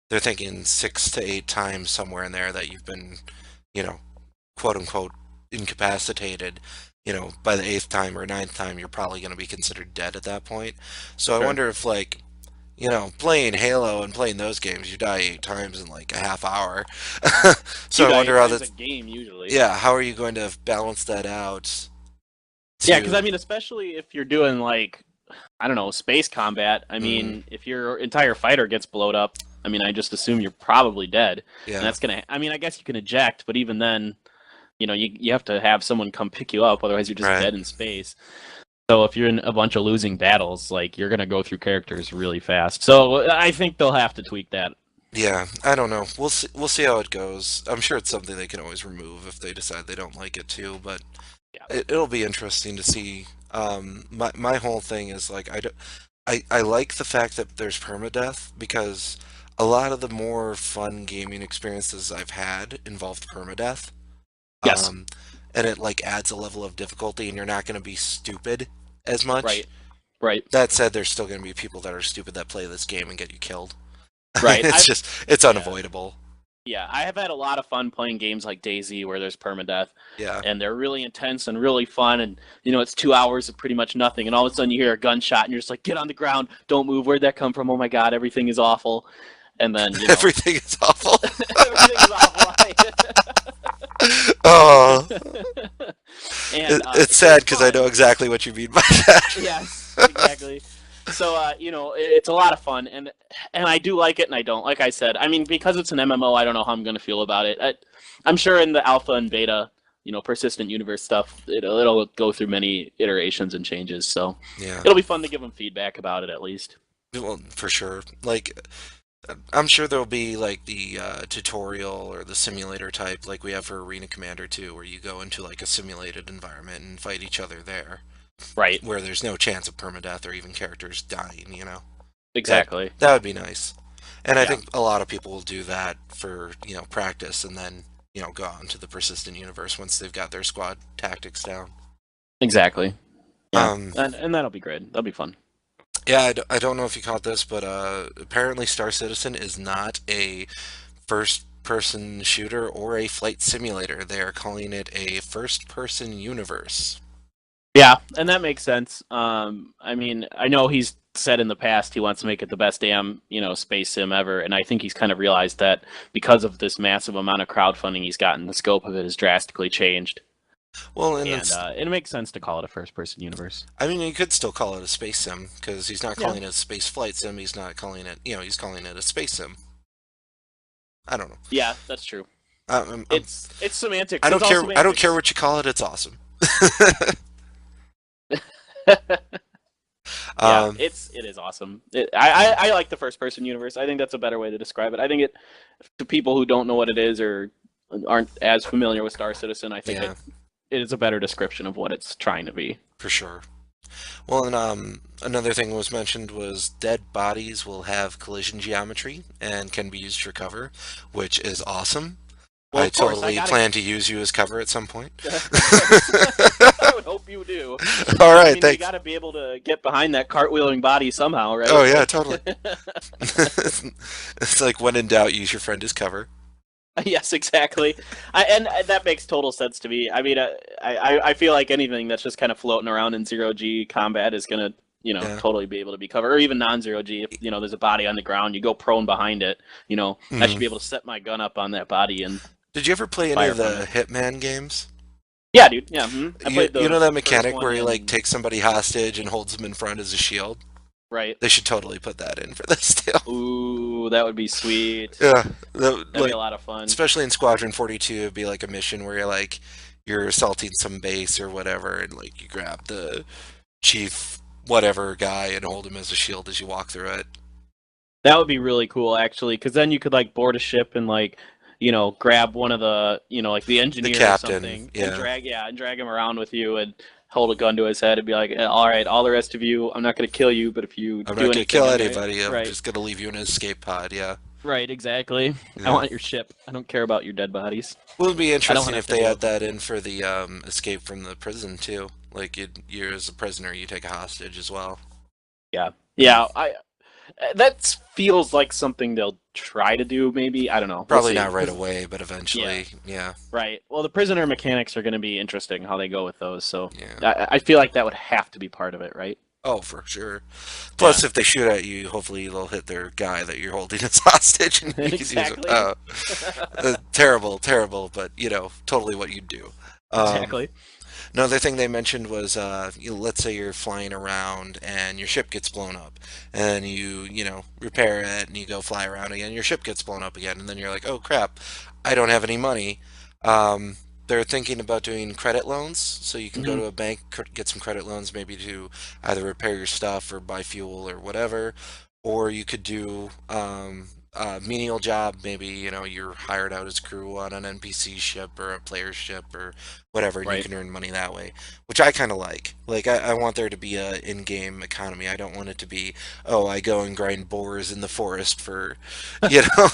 they're thinking 6 to 8 times somewhere in there that you've been, you know, quote unquote incapacitated. You know, by the eighth time or ninth time, you're probably going to be considered dead at that point. So I Sure. wonder if, like, you know, playing Halo and playing those games, you die 8 times in like a half hour. You So I die wonder eight how times a that's, game usually. yeah, how are you going to balance that out Yeah, because I to, mean, especially if you're doing like, I don't know, space combat. I mm, mean, if your entire fighter gets blowed up, I mean, I just assume you're probably dead, and yeah, that's gonna. I mean, I guess you can eject, but even then, you have to have someone come pick you up, otherwise you're just right. dead in space. So if you're in a bunch of losing battles, like you're gonna go through characters really fast. So I think they'll have to tweak that. Yeah, I don't know. We'll see how it goes. I'm sure it's something they can always remove if they decide they don't like it too, but Yeah. it'll be interesting to see. My whole thing is like I like the fact that there's permadeath because a lot of the more fun gaming experiences I've had involved permadeath. Yes. Um, and it like adds a level of difficulty and you're not going to be stupid as much. Right. Right. That said, there's still going to be people that are stupid that play this game and get you killed. I mean, Right. it's just, it's Yeah. unavoidable. Yeah, I have had a lot of fun playing games like DayZ where there's permadeath, Yeah. and they're really intense and really fun. And it's 2 hours of pretty much nothing, and all of a sudden you hear a gunshot, and you're just like, "Get on the ground! Don't move! Where'd that come from? Oh my God, everything is awful!" And then Everything is awful. everything is awful. Oh, And it's so sad it's because I fun. know exactly what you mean by that. Yes, exactly. So it's a lot of fun, and I do like it, and I don't. Like I said, I mean, because it's an MMO, I don't know how I'm going to feel about it. I'm sure in the alpha and beta, persistent universe stuff, it'll go through many iterations and changes. So Yeah. it'll be fun to give them feedback about it at least. Well, for sure. Like, I'm sure there'll be like the tutorial or the simulator type, like we have for Arena Commander 2, where you go into like a simulated environment and fight each other there, Right. where there's no chance of permadeath or even characters dying, you know. That Exactly. that would be nice. And I Yeah. think a lot of people will do that for, you know, practice and then, you know, go out into the persistent universe once they've got their squad tactics down. Exactly. Yeah. Um, And that'll be great. That'll be fun. yeah, I don't know if you caught this, but apparently Star Citizen is not a first person shooter or a flight simulator. They are calling it a first person universe. Yeah, and that makes sense. I mean, I know he's said in the past he wants to make it the best damn, space sim ever, and I think he's kind of realized that because of this massive amount of crowdfunding he's gotten, the scope of it has drastically changed, Well, and and it's, it makes sense to call it a first-person universe. I mean, you could still call it a space sim because he's not Yeah. calling it a space flight sim. He's not calling it, you know, he's calling it a space sim. I don't know. Yeah, that's true. I'm, It's semantics. I It's don't all care. I don't care semantics. what you call it. It's awesome. Yeah, Um, it is awesome. I like the first person universe. I think that's a better way to describe it. I think it to people who don't know what it is or aren't as familiar with Star Citizen, I think yeah, it is a better description of what it's trying to be. for sure. Well, and another thing was mentioned was dead bodies will have collision geometry and can be used for cover, which is awesome. Well, I of course, I totally gotta. plan to use you as cover at some point. Of course, I would hope you do. All I right, mean, you thanks. gotta be able to get behind that cartwheeling body somehow, right? Oh yeah, Like, totally. It's like when in doubt, use your friend as cover. yes, exactly. And that makes total sense to me. I mean, I feel like anything that's just kind of floating around in zero G combat is gonna, Yeah. totally be able to be covered, or even non-zero G. If there's a body on the ground, you go prone behind it. I should Mhm. be able to set my gun up on that body and Did you ever play any fire of from the it. Hitman games? Yeah, dude. Yeah, I You played you the know that first mechanic one where he like in takes somebody hostage and holds them in front as a shield? right. They should totally put that in for this too. Ooh, that would be sweet. Yeah, That'd be like a lot of fun. especially in Squadron 42, it'd be like a mission where you're assaulting some base or whatever, and like you grab the chief whatever guy and hold him as a shield as you walk through it. That would be really cool, actually, because then you could like board a ship and like, grab one of the, like the The engineer or captain, something, and yeah. drag him around with you and hold a gun to his head and be like, all right, all the rest of you, I'm not gonna kill you, but if you I'm do not gonna anything, kill I'm gonna anybody. I'm right, just gonna leave you in an escape pod. Yeah, right, exactly. I yeah. want your ship. I don't care about your dead bodies. Well, it'd be I don't want interesting to have if to they deal had with them. that in for the escape from the prison too. Like you're as a prisoner, you take a hostage as well. Yeah, Yeah. yeah. That feels like something they'll try to do. Maybe I don't know. We'll Probably see. not right 'Cause away, but yeah, eventually, yeah, right. Well, the prisoner mechanics are going to be interesting how they go with those. So yeah. I feel like that would have to be part of it, right? Oh, for sure. Yeah, Plus, if they shoot at you, hopefully they'll hit their guy that you're holding as hostage, and you can use it. exactly, Terrible, terrible, but totally what you'd do. Um, exactly. Another thing they mentioned was, let's say you're flying around and your ship gets blown up, and you repair it and you go fly around again, your ship gets blown up again, and then you're like, oh crap, I don't have any money. Um, they're thinking about doing credit loans, so you can go Hmm. to a bank, get some credit loans, maybe to either repair your stuff or buy fuel or whatever, or you could do a menial job. Maybe you're hired out as crew on an NPC ship or a player ship or whatever, and you Right. can earn money that way, which I kind of like. Like, I want there to be a in-game economy. I don't want it to be, oh, I go and grind boars in the forest for, you know,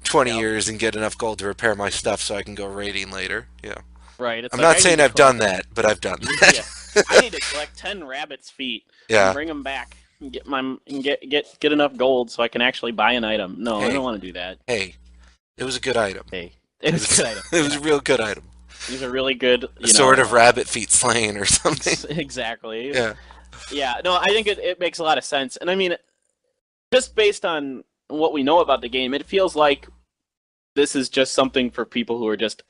20 Yep. years and get enough gold to repair my stuff so I can go raiding later. Yeah. Right. It's I'm like not I need saying to I've done collect. that, but I've done Yeah, I that. need to collect 10 rabbits' feet and Yeah. bring them back and get enough gold so I can actually buy an item. No, I don't Hey, want to do that. hey, it was a good item. Hey, it It was a was, good item. it was Yeah, a real good item. these are really good. A sort of rabbit feet slaying or something. Exactly. Yeah. Yeah. No, I think it makes a lot of sense, and I mean, just based on what we know about the game, it feels like this is just something for people who are just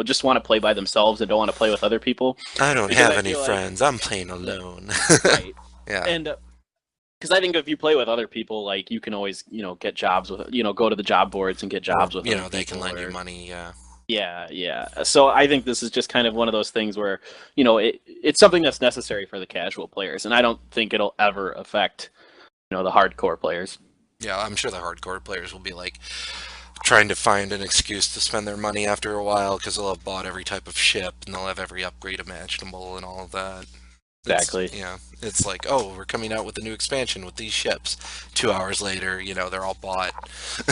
just want to play by themselves and don't want to play with other people I don't because have I any feel like friends. I'm playing alone. right. Yeah. And because I think if you play with other people, like you can always, get jobs with, go to the job boards and get Or, jobs with other they can people. lend you Or money. Yeah. yeah, yeah. So I think this is just kind of one of those things where, it's something that's necessary for the casual players, and I don't think it'll ever affect, the hardcore players. Yeah, I'm sure the hardcore players will be like trying to find an excuse to spend their money after a while because they'll have bought every type of ship and they'll have every upgrade imaginable and all of that. Exactly. It's like, oh, we're coming out with a new expansion with these ships. 2 hours later, they're all bought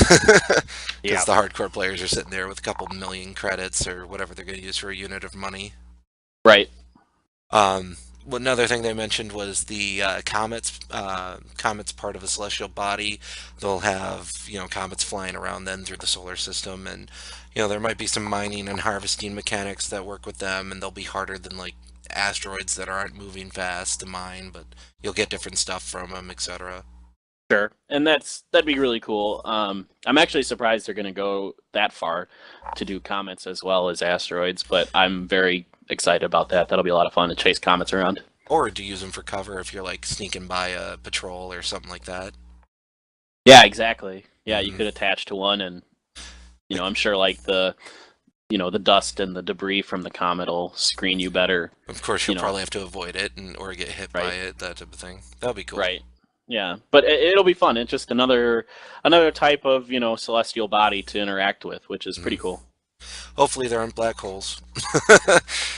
Yeah. because the hardcore players are sitting there with a couple million credits or whatever they're going to use for a unit of money. Right. Um, Another thing they mentioned was the comets. Comets part of a celestial body. They'll have comets flying around then through the solar system, and there might be some mining and harvesting mechanics that work with them, and they'll be harder than like asteroids that aren't moving fast to mine, but you'll get different stuff from them, etc. Sure. And that'd be really cool. I'm actually surprised they're going to go that far to do comets as well as asteroids, but I'm very excited about that. That'll be a lot of fun to chase comets around. Or to use them for cover if you're like sneaking by a patrol or something like that. Yeah, exactly. Yeah, you Hmm. could attach to one, and I'm sure like the dust and the debris from the comet will screen you better. Of course, You you'll know, probably have to avoid it or get hit by right, it, that type of thing. That'll be cool. right. Yeah, but it'll be fun. It's just another type of celestial body to interact with, which is pretty Mhm. cool. Hopefully there aren't black holes.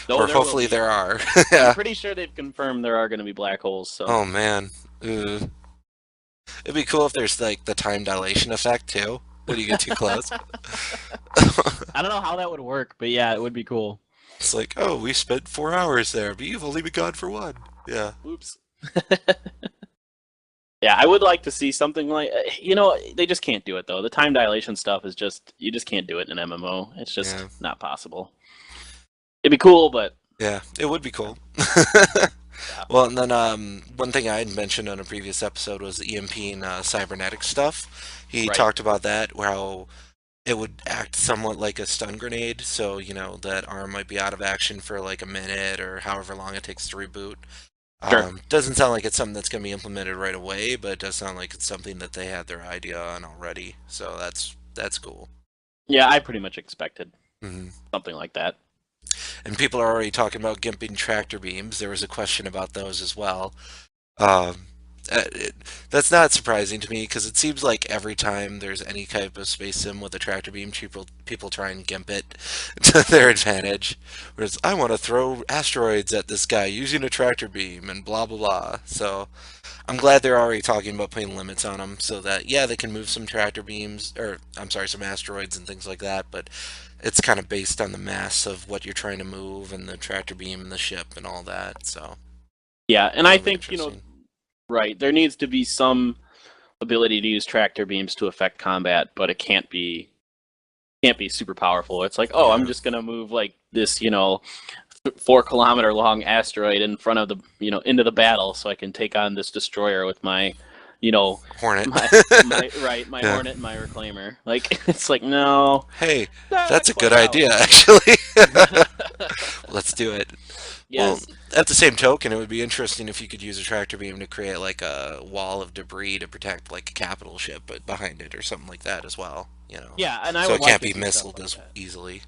Though Or there will hopefully be. there are. I'm Yeah. pretty sure they've confirmed there are going to be black holes. So Oh man. Ugh. It'd be cool if there's like the time dilation effect too, when you get too close. I don't know how that would work, but yeah, it would be cool. It's like, oh, we spent 4 hours there, but you've only been gone for one. Yeah. Oops. Yeah, I would like to see something like they just can't do it though. The time dilation stuff is just you just can't do it in an MMO. It's just Yeah. not possible. It'd be cool, but Yeah. It would be cool. yeah. Well, and then one thing I had mentioned on a previous episode was the EMP and cybernetic stuff. He Right. talked about that, how it would act somewhat like a stun grenade, so that arm might be out of action for like a minute or however long it takes to reboot. Sure. Doesn't sound like it's something that's going to be implemented right away, but it does sound like it's something that they had their idea on already. So that's cool. Yeah, I pretty much expected Hmm. something like that. And people are already talking about gimping tractor beams. There was a question about those as well. Um, that's not surprising to me because it seems like every time there's any type of space sim with a tractor beam, people try and gimp it to their advantage. Whereas I want to throw asteroids at this guy using a tractor beam and blah blah blah. So I'm glad they're already talking about putting limits on them so that yeah they can move some tractor beams or I'm sorry some asteroids and things like that, but it's kind of based on the mass of what you're trying to move and the tractor beam and the ship and all that. So Yeah, and I that'll be think interesting. right, there needs to be some ability to use tractor beams to affect combat, but it can't be super powerful. It's like, oh, I'm Yeah. just gonna move like this, 4 kilometer long asteroid in front of the, into the battle, so I can take on this destroyer with my, you know, Hornet. my Yeah. Hornet and my Reclaimer. Like, it's like, no, Hey, not that's a good quite how it idea, works. actually. Let's do it. Well, Yes. at the same token, it would be interesting if you could use a tractor beam to create like a wall of debris to protect like a capital ship but behind it or something like that as well. Yeah, and I So would it like can't to be see stuff missiled like as that. easily.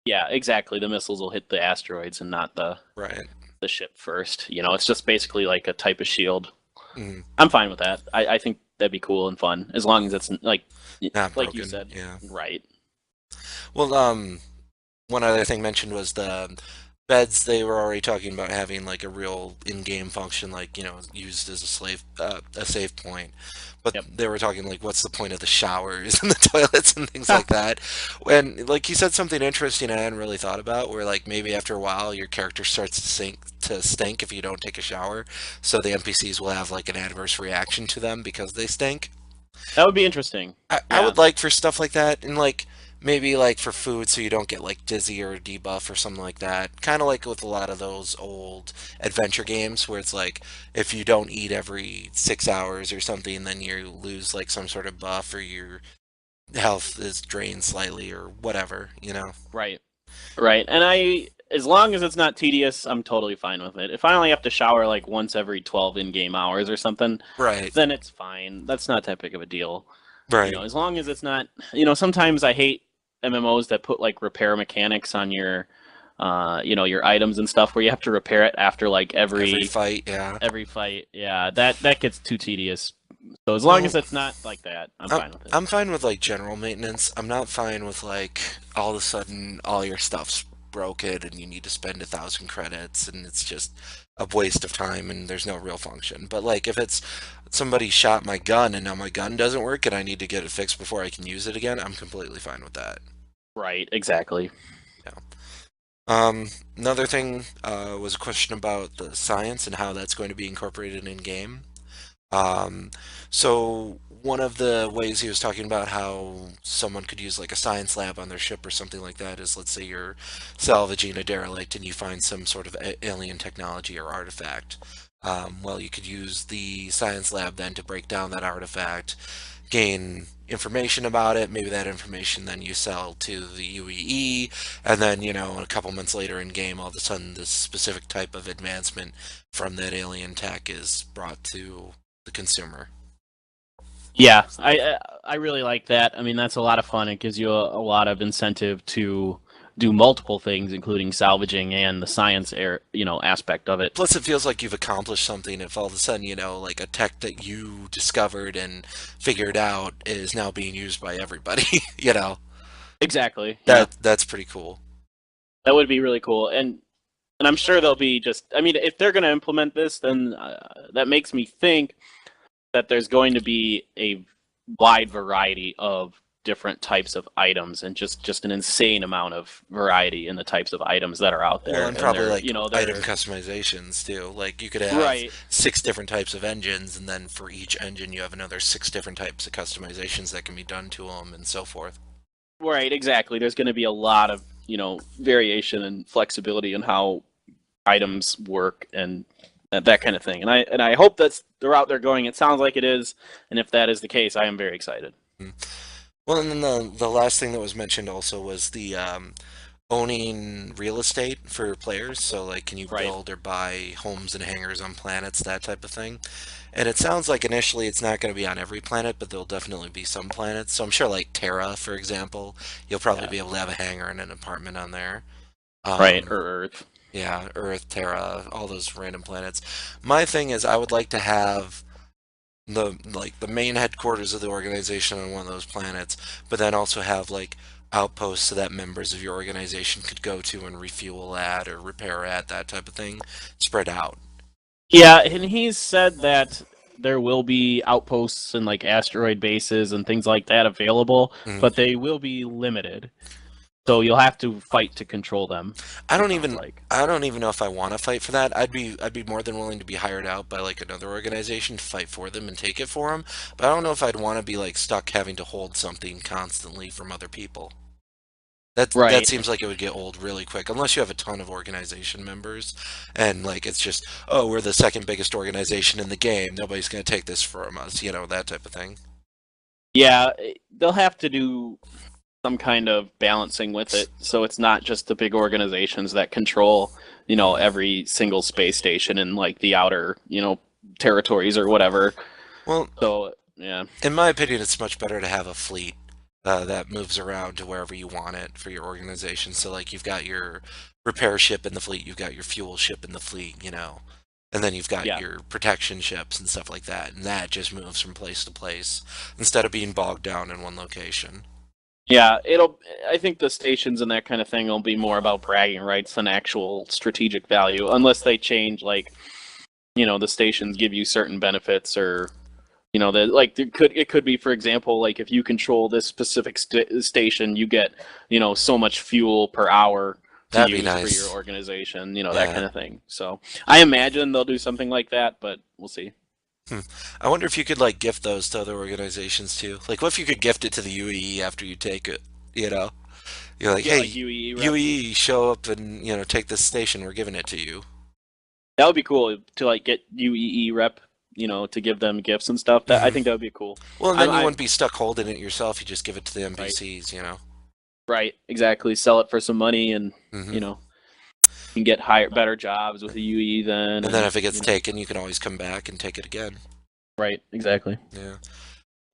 Yeah, exactly. The missiles will hit the asteroids and not Right. the ship first. It's just basically like a type of shield. Mm, I'm fine with that. I think that'd be cool and fun as long as it's not like you broken. said, Yeah. right? Well, one other thing mentioned was the beds. They were already talking about having like a real in-game function, like used as a save point. But Yep. they were talking like, what's the point of the showers and the toilets and things like that? When like you said something interesting I hadn't really thought about, where like maybe after a while your character starts to stink if you don't take a shower, so the NPCs will have like an adverse reaction to them because they stink. That would be interesting. I Yeah. would like for stuff like that, and like maybe like for food, so you don't get like dizzy or debuff or something like that. Kind of like with a lot of those old adventure games, where it's like if you don't eat every 6 hours or something, then you lose like some sort of buff or your health is drained slightly or whatever. Right. Right. And as long as it's not tedious, I'm totally fine with it. If I only have to shower like once every 12 in-game hours or something, Right, then it's fine. That's not that big of a deal. right. As long as it's not, sometimes I hate MMOs that put like repair mechanics on your items and stuff where you have to repair it after like Every fight, yeah. every fight. Yeah, that gets too tedious. So as long Well, as it's not like that, I'm fine with it. I'm fine with like general maintenance. I'm not fine with like all of a sudden all your stuff's broken and you need to spend 1,000 credits and it's just a waste of time and there's no real function. But like if it's somebody shot my gun and now my gun doesn't work and I need to get it fixed before I can use it again, I'm completely fine with that. Right, exactly. Yeah. Another thing was a question about the science and how that's going to be incorporated in game. Um, so one of the ways he was talking about how someone could use like a science lab on their ship or something like that is let's say you're salvaging a derelict and you find some sort of alien technology or artifact. Well, you could use the science lab then to break down that artifact, gain information about it. Maybe that information then you sell to the UEE, and then a couple months later in game, all of a sudden this specific type of advancement from that alien tech is brought to the consumer. Yeah, I really like that. I mean, that's a lot of fun. It gives you a lot of incentive to do multiple things, including salvaging and the science aspect of it. Plus, it feels like you've accomplished something if all of a sudden, like a tech that you discovered and figured out is now being used by everybody, Exactly. Yeah, that's pretty cool. that would be really cool. And I'm sure they'll be just. I mean, if they're going to implement this, then that makes me think that there's going to be a wide variety of different types of items and just an insane amount of variety in the types of items that are out there. Well, and probably they're, like item they're customizations too. Like you could have right. 6 different types of engines, and then for each engine, you have another 6 different types of customizations that can be done to them, and so forth. Right, exactly. There's going to be a lot of, variation and flexibility in how items work and that kind of thing. And I hope that's the route they're going. It sounds like it is, and if that is the case, I am very excited. Hmm. Well, and then the last thing that was mentioned also was the owning real estate for players. So, like, can you Right. build or buy homes and hangars on planets, that type of thing? And it sounds like initially it's not going to be on every planet, but there'll definitely be some planets. So I'm sure, like Terra, for example, you'll probably Yeah. be able to have a hangar and an apartment on there. Right. Um, Or Earth. yeah, Earth, Terra, all those random planets. My thing is, I would like to have the main headquarters of the organization on one of those planets, but then also have like outposts so that members of your organization could go to and refuel at or repair at, that type of thing, spread out. Yeah, and he's said that there will be outposts and like asteroid bases and things like that available, Mm. but they will be limited. So you'll have to fight to control them. I It don't sounds even like. I don't even know if I want to fight for that. I'd be more than willing to be hired out by like another organization to fight for them and take it for them, but I don't know if I'd want to be like stuck having to hold something constantly from other people. That Right. seems like it would get old really quick, unless you have a ton of organization members, and like it's just, oh, we're the second biggest organization in the game. Nobody's gonna take this from us, that type of thing. Yeah, they'll have to do some kind of balancing with it, so it's not just the big organizations that control, every single space station in like the outer, territories or whatever. Well, So yeah, in my opinion, it's much better to have a fleet that moves around to wherever you want it for your organization. So, like, you've got your repair ship in the fleet, you've got your fuel ship in the fleet, and then you've got yeah, your protection ships and stuff like that, and that just moves from place to place instead of being bogged down in one location. yeah. It'll. I think the stations and that kind of thing will be more about bragging rights than actual strategic value, unless they change like, the stations give you certain benefits or that like it could be, for example, like if you control this specific station, you get so much fuel per hour to That'd be use for your nice. organization, that Yeah. kind of thing. So I imagine they'll do something like that, but we'll see. Hmm. I wonder if you could like gift those to other organizations too. Like, what if you could gift it to the UEE after you take it? You know, you're like, Get like hey, UE reps. UEE, show up and take this station. We're giving it to you. That would be cool to like get UEE rep, to give them gifts and stuff. That I Hmm. think that would be cool. Well, and then you I wouldn't be stuck holding it yourself. You just give it to the right, NPCs. right, exactly. Sell it for some money, and Hmm. you know, you can get higher, better jobs with the UE then, And then and if it gets taken, you can always come back and take it again. right, exactly. Yeah.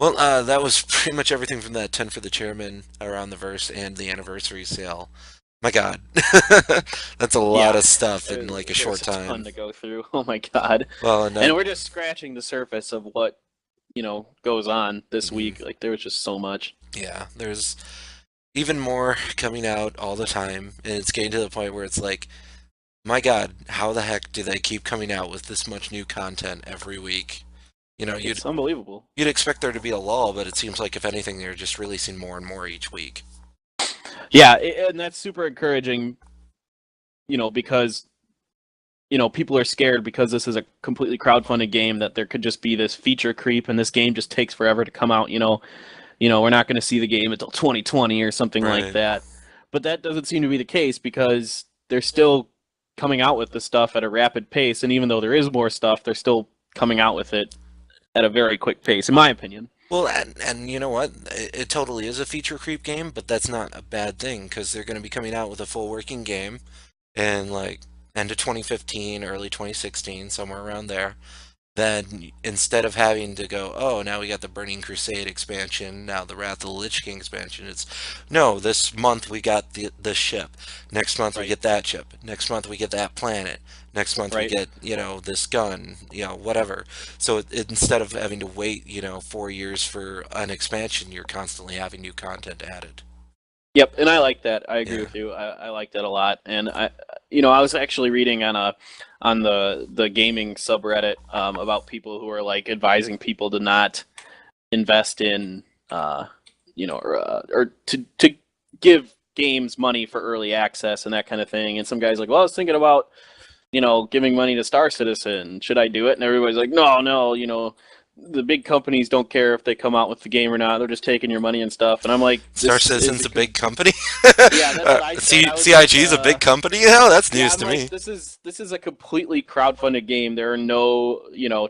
Well, that was pretty much everything from that 10 for the chairman around the verse and the anniversary sale. My God, that's a lot Yeah, of stuff in like a short there's a ton time. to go through. Oh my god. Well, and And we're just scratching the surface of what, goes on this mhm, week. Like there was just so much. yeah, there's even more coming out all the time, and it's getting to the point where it's like, my God, how the heck do they keep coming out with this much new content every week? You'd It's unbelievable. you'd expect there to be a lull, but it seems like if anything, they're just releasing more and more each week. Yeah, and that's super encouraging, because people are scared because this is a completely crowdfunded game that there could just be this feature creep and this game just takes forever to come out, we're not going to see the game until 2020 or something like Right. that. But that doesn't seem to be the case because they're still coming out with the stuff at a rapid pace, and even though there is more stuff, they're still coming out with it at a very quick pace, in my opinion. Well, and you know what? It totally is a feature creep game, but that's not a bad thing because they're going to be coming out with a full working game in like end of 2015, early 2016, somewhere around there. then instead of having to go, oh, now we got the Burning Crusade expansion, now the Wrath of the Lich King expansion, it's no, this month we got the ship. Next month we Right. get that ship. Next month we get that planet. Next month we Right. get, this gun, whatever. So instead of having to wait, 4 years for an expansion, you're constantly having new content added. Yep, and I like that. I agree Yeah. with you. I like that a lot. And I was actually reading on the gaming subreddit about people who are like advising people to not invest in or to give games money for early access and that kind of thing. And some guys like, well, I was thinking about giving money to Star Citizen. Should I do it? And everybody's like, no, no, the big companies don't care if they come out with the game or not. They're just taking your money and stuff. And I'm like, Star this is Citizen's a big company. yeah, that's what I said. I was like, CIG is a big company. Oh, that's yeah, news I'm to like, me. this is a completely crowdfunded game. There are no,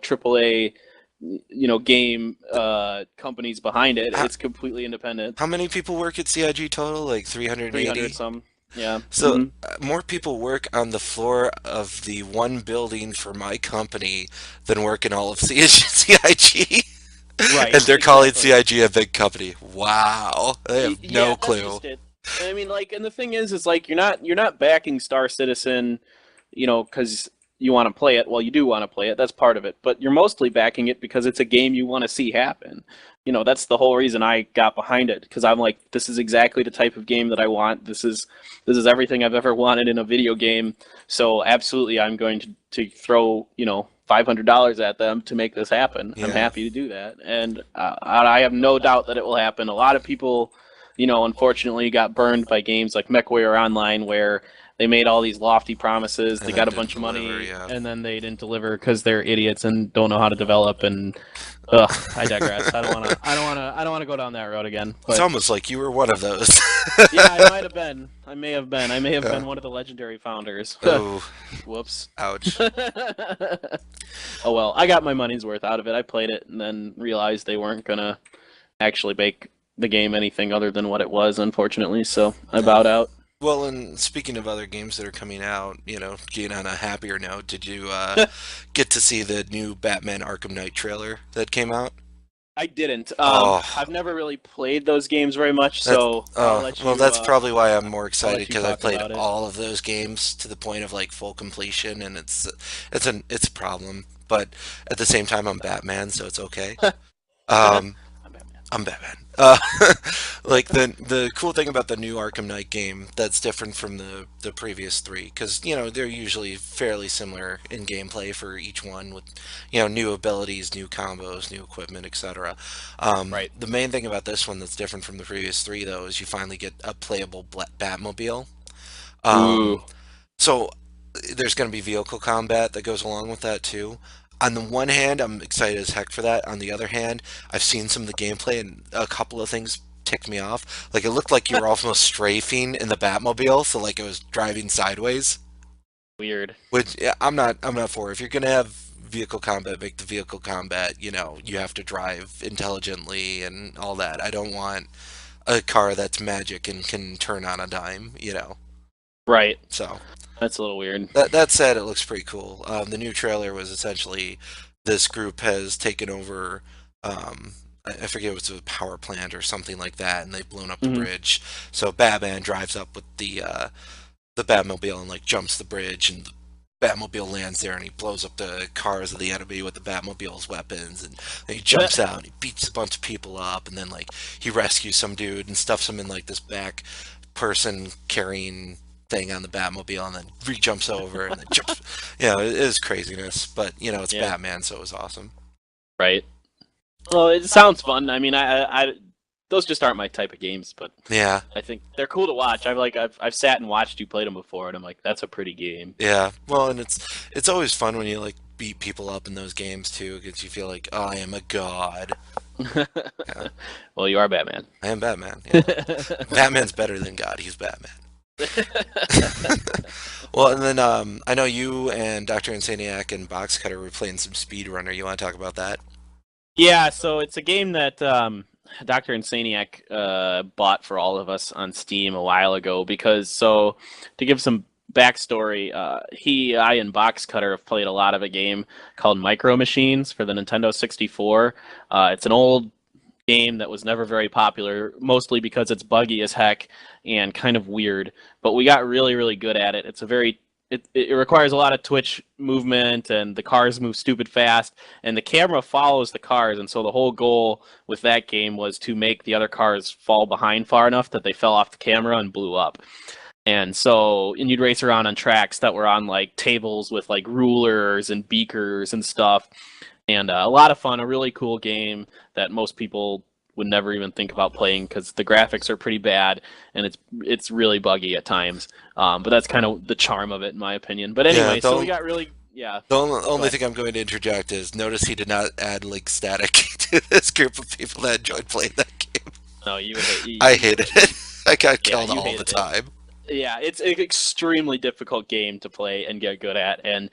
AAA, game companies behind it. How, It's completely independent. how many people work at CIG total? Like 300 380? some. Yeah. So Hmm. more people work on the floor of the one building for my company than work in all of CIG. And Right. they're calling Exactly. CIG a big company. Wow. They have Yeah, no that's clue. just it. I mean, like, and the thing is like you're not backing Star Citizen, because you want to play it. Well, you do want to play it. That's part of it. But you're mostly backing it because it's a game you want to see happen. That's the whole reason I got behind it because I'm like, this is exactly the type of game that I want. This is everything I've ever wanted in a video game. So absolutely, I'm going to throw $500 at them to make this happen. I'm Yeah. happy to do that, and I have no doubt that it will happen. A lot of people, unfortunately, got burned by games like MechWarrior Online, where they made all these lofty promises, And they then got a didn't bunch of deliver, money, yeah. and then they didn't deliver because they're idiots and don't know how to develop. And ugh, I digress. I don't want to. I don't want to. I don't want to go down that road again. It's But almost like you were one of those. yeah, I might have been. I may have been. I may have Yeah. been one of the legendary founders. Oh, Whoops. ouch. Oh well, I got my money's worth out of it. I played it and then realized they weren't gonna actually make the game anything other than what it was, unfortunately. So I Yeah. bowed out. Well, and speaking of other games that are coming out, getting on a happier note, did you get to see the new Batman Arkham Knight trailer that came out? I didn't. Oh, I've never really played those games very much, that's so I'll oh, let well, you. that's probably why I'm more I'll excited let you because I've talk played about it. all of those games to the point of like full completion, and it's a problem. But at the same time, I'm Batman, so it's okay. Um, I'm Batman. I'm Batman. Like the cool thing about the new Arkham Knight game that's different from the previous three, because they're usually fairly similar in gameplay for each one with new abilities, new combos, new equipment, etc. Right. The main thing about this one that's different from the previous three, though, is you finally get a playable Batmobile. Ooh. Um, so there's going to be vehicle combat that goes along with that too. On the one hand, I'm excited as heck for that. On the other hand, I've seen some of the gameplay and a couple of things ticked me off. Like it looked like you were almost strafing in the Batmobile, so like it was driving sideways. Weird. Which yeah, I'm not for. If you're gonna have vehicle combat, make the vehicle combat. You have to drive intelligently and all that. I don't want a car that's magic and can turn on a dime. Right. So. That's a little weird. That said, it looks pretty cool. The new trailer was essentially this group has taken over. I forget it was a power plant or something like that, and they've blown up the Hmm. bridge. So Batman drives up with the Batmobile and like jumps the bridge, and the Batmobile lands there, and he blows up the cars of the enemy with the Batmobile's weapons, and then he jumps out and he beats a bunch of people up, and then like he rescues some dude and stuffs him in like this back person carrying thing on the Batmobile and then re-jumps over and then jumps. It is craziness, but it's Yeah. Batman, so it was awesome. Right. Well, it sounds fun. I mean, those just aren't my type of games, but Yeah, I think they're cool to watch. I've sat and watched you play them before, and I'm like, that's a pretty game. yeah. Well, and it's always fun when you like beat people up in those games too, because you feel like, oh, I am a god. Yeah, Well, you are Batman. I am Batman. Yeah, Batman's better than God. He's Batman. Well, and then I know you and Dr. Insaniac and Box Cutter were playing some Speedrunner. You want to talk about that? Yeah, so it's a game that Dr. Insaniac bought for all of us on Steam a while ago because to give some backstory, I and Box Cutter have played a lot of a game called Micro Machines for the Nintendo 64. It's an old game that was never very popular, mostly because it's buggy as heck and kind of weird. But we got really, really good at it. It requires a lot of twitch movement, and the cars move stupid fast, and the camera follows the cars, and so the whole goal with that game was to make the other cars fall behind far enough that they fell off the camera and blew up. And you'd race around on tracks that were on like tables with like rulers and beakers and stuff. And a lot of fun, a really cool game that most people would never even think about playing because the graphics are pretty bad and it's really buggy at times. But that's kind of the charm of it, in my opinion. But anyway, so we got really, yeah. The only thing I'm going to interject is notice he did not add like static to this group of people that enjoyed playing that game. No, I hated it. I got killed all the time. Yeah, it's an extremely difficult game to play and get good at, and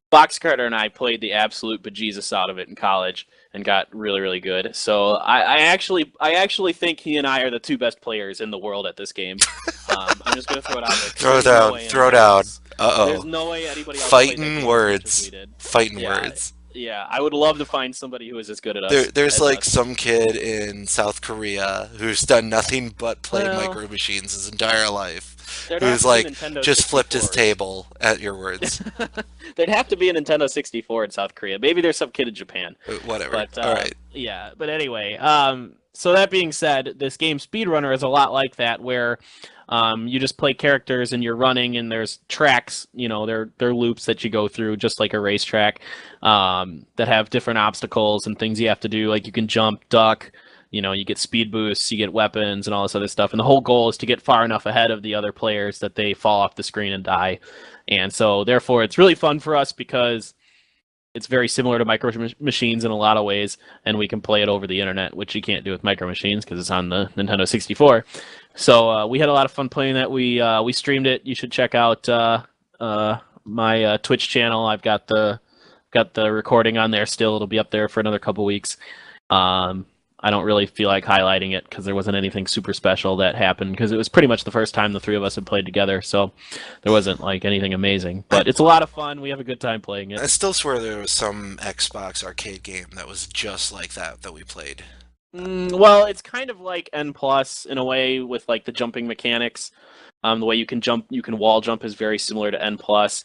Box Cutter and I played the absolute bejesus out of it in college and got really, really good. So I actually think he and I are the two best players in the world at this game. I'm just gonna throw it out there. Throw down. There's no way anybody else Fighting words. Fighting words. Yeah, I would love to find somebody who is as good at us. There's like some kid in South Korea who's done nothing but play Micro Machines his entire life. Who's like just flipped his table at your words. There'd have to be a Nintendo 64 in South Korea. Maybe there's some kid in Japan. Whatever. But, all right. Yeah, but anyway, so that being said, this game Speedrunner is a lot like that, where you just play characters and you're running, and there's tracks, they're loops that you go through, just like a racetrack, that have different obstacles and things you have to do. Like you can jump, duck, you get speed boosts, you get weapons and all this other stuff. And the whole goal is to get far enough ahead of the other players that they fall off the screen and die. And so therefore it's really fun for us because it's very similar to Micro Machines in a lot of ways, and we can play it over the internet, which you can't do with Micro Machines because it's on the Nintendo 64. So we had a lot of fun playing that. We streamed it. You should check out my Twitch channel. I've got the recording on there still. It'll be up there for another couple weeks. I don't really feel like highlighting it because there wasn't anything super special that happened, because it was pretty much the first time the three of us had played together, so there wasn't like anything amazing. But it's a lot of fun. We have a good time playing it. I still swear there was some Xbox arcade game that was just like that we played. Well, it's kind of like N Plus in a way, with like the jumping mechanics. The way you can wall jump is very similar to N Plus.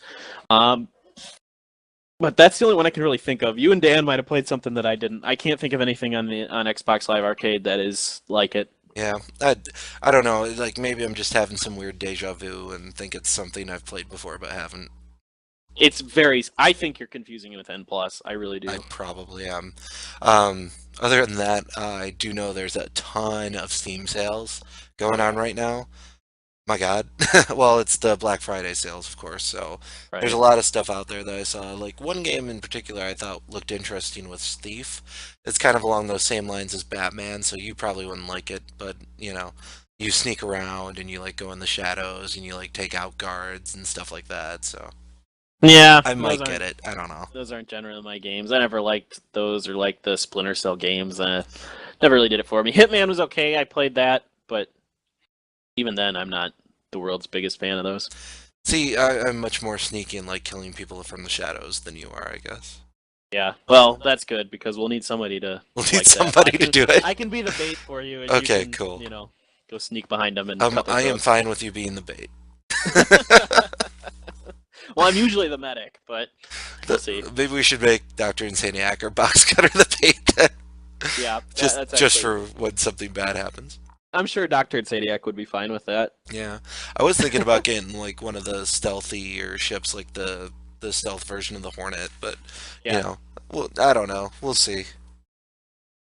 But that's the only one I can really think of. You and Dan might have played something that I didn't. I can't think of anything on Xbox Live Arcade that is like it. Yeah, I don't know. Like maybe I'm just having some weird deja vu and think it's something I've played before but haven't. I think you're confusing it with N Plus. I really do. I probably am. Other than that, I do know there's a ton of Steam sales going on right now. My God. Well, it's the Black Friday sales, of course, so there's a lot of stuff out there that I saw. Like, one game in particular I thought looked interesting was Thief. It's kind of along those same lines as Batman, so you probably wouldn't like it, but, you sneak around and you, like, go in the shadows and you, like, take out guards and stuff like that, so... Yeah. I might get it. I don't know. Those aren't generally my games. I never liked those or like the Splinter Cell games. Never really did it for me. Hitman was okay. I played that, but... Even then, I'm not the world's biggest fan of those. See, I'm much more sneaky and like killing people from the shadows than you are, I guess. Yeah, well, that's good, because we'll need somebody to. We'll need somebody to do it. I can be the bait for you. And okay, you can, cool. Go sneak behind them and. I am fine with you being the bait. Well, I'm usually the medic, but we'll see. Maybe we should make Dr. Insaniac or Box Cutter the bait then. Yeah, just for when something bad happens. I'm sure Dr. Insaniac would be fine with that. Yeah. I was thinking about getting like one of the stealthier ships, like the stealth version of the Hornet, but well, I don't know. We'll see.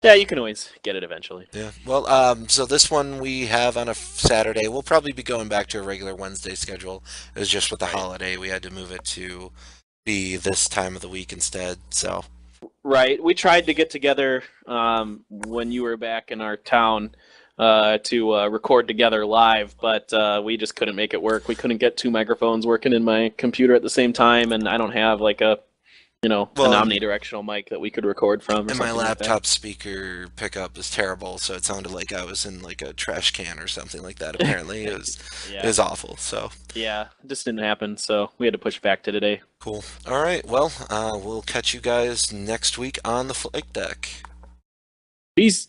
Yeah, you can always get it eventually. Yeah. Well, so this one we have on a Saturday. We'll probably be going back to a regular Wednesday schedule. It was just with the holiday, we had to move it to be this time of the week instead. So. Right. We tried to get together when you were back in our town. To record together live, but we just couldn't make it work. We couldn't get two microphones working in my computer at the same time, and I don't have like a an Well, omnidirectional mic that we could record from or and my something like that. laptop speaker pickup was terrible, so it sounded like I was in like a trash can or something like that. Apparently, it Yeah. was awful. So Yeah, it just didn't happen, so we had to push back to today. cool. All right. Well, we'll catch you guys next week on the flight deck. Peace.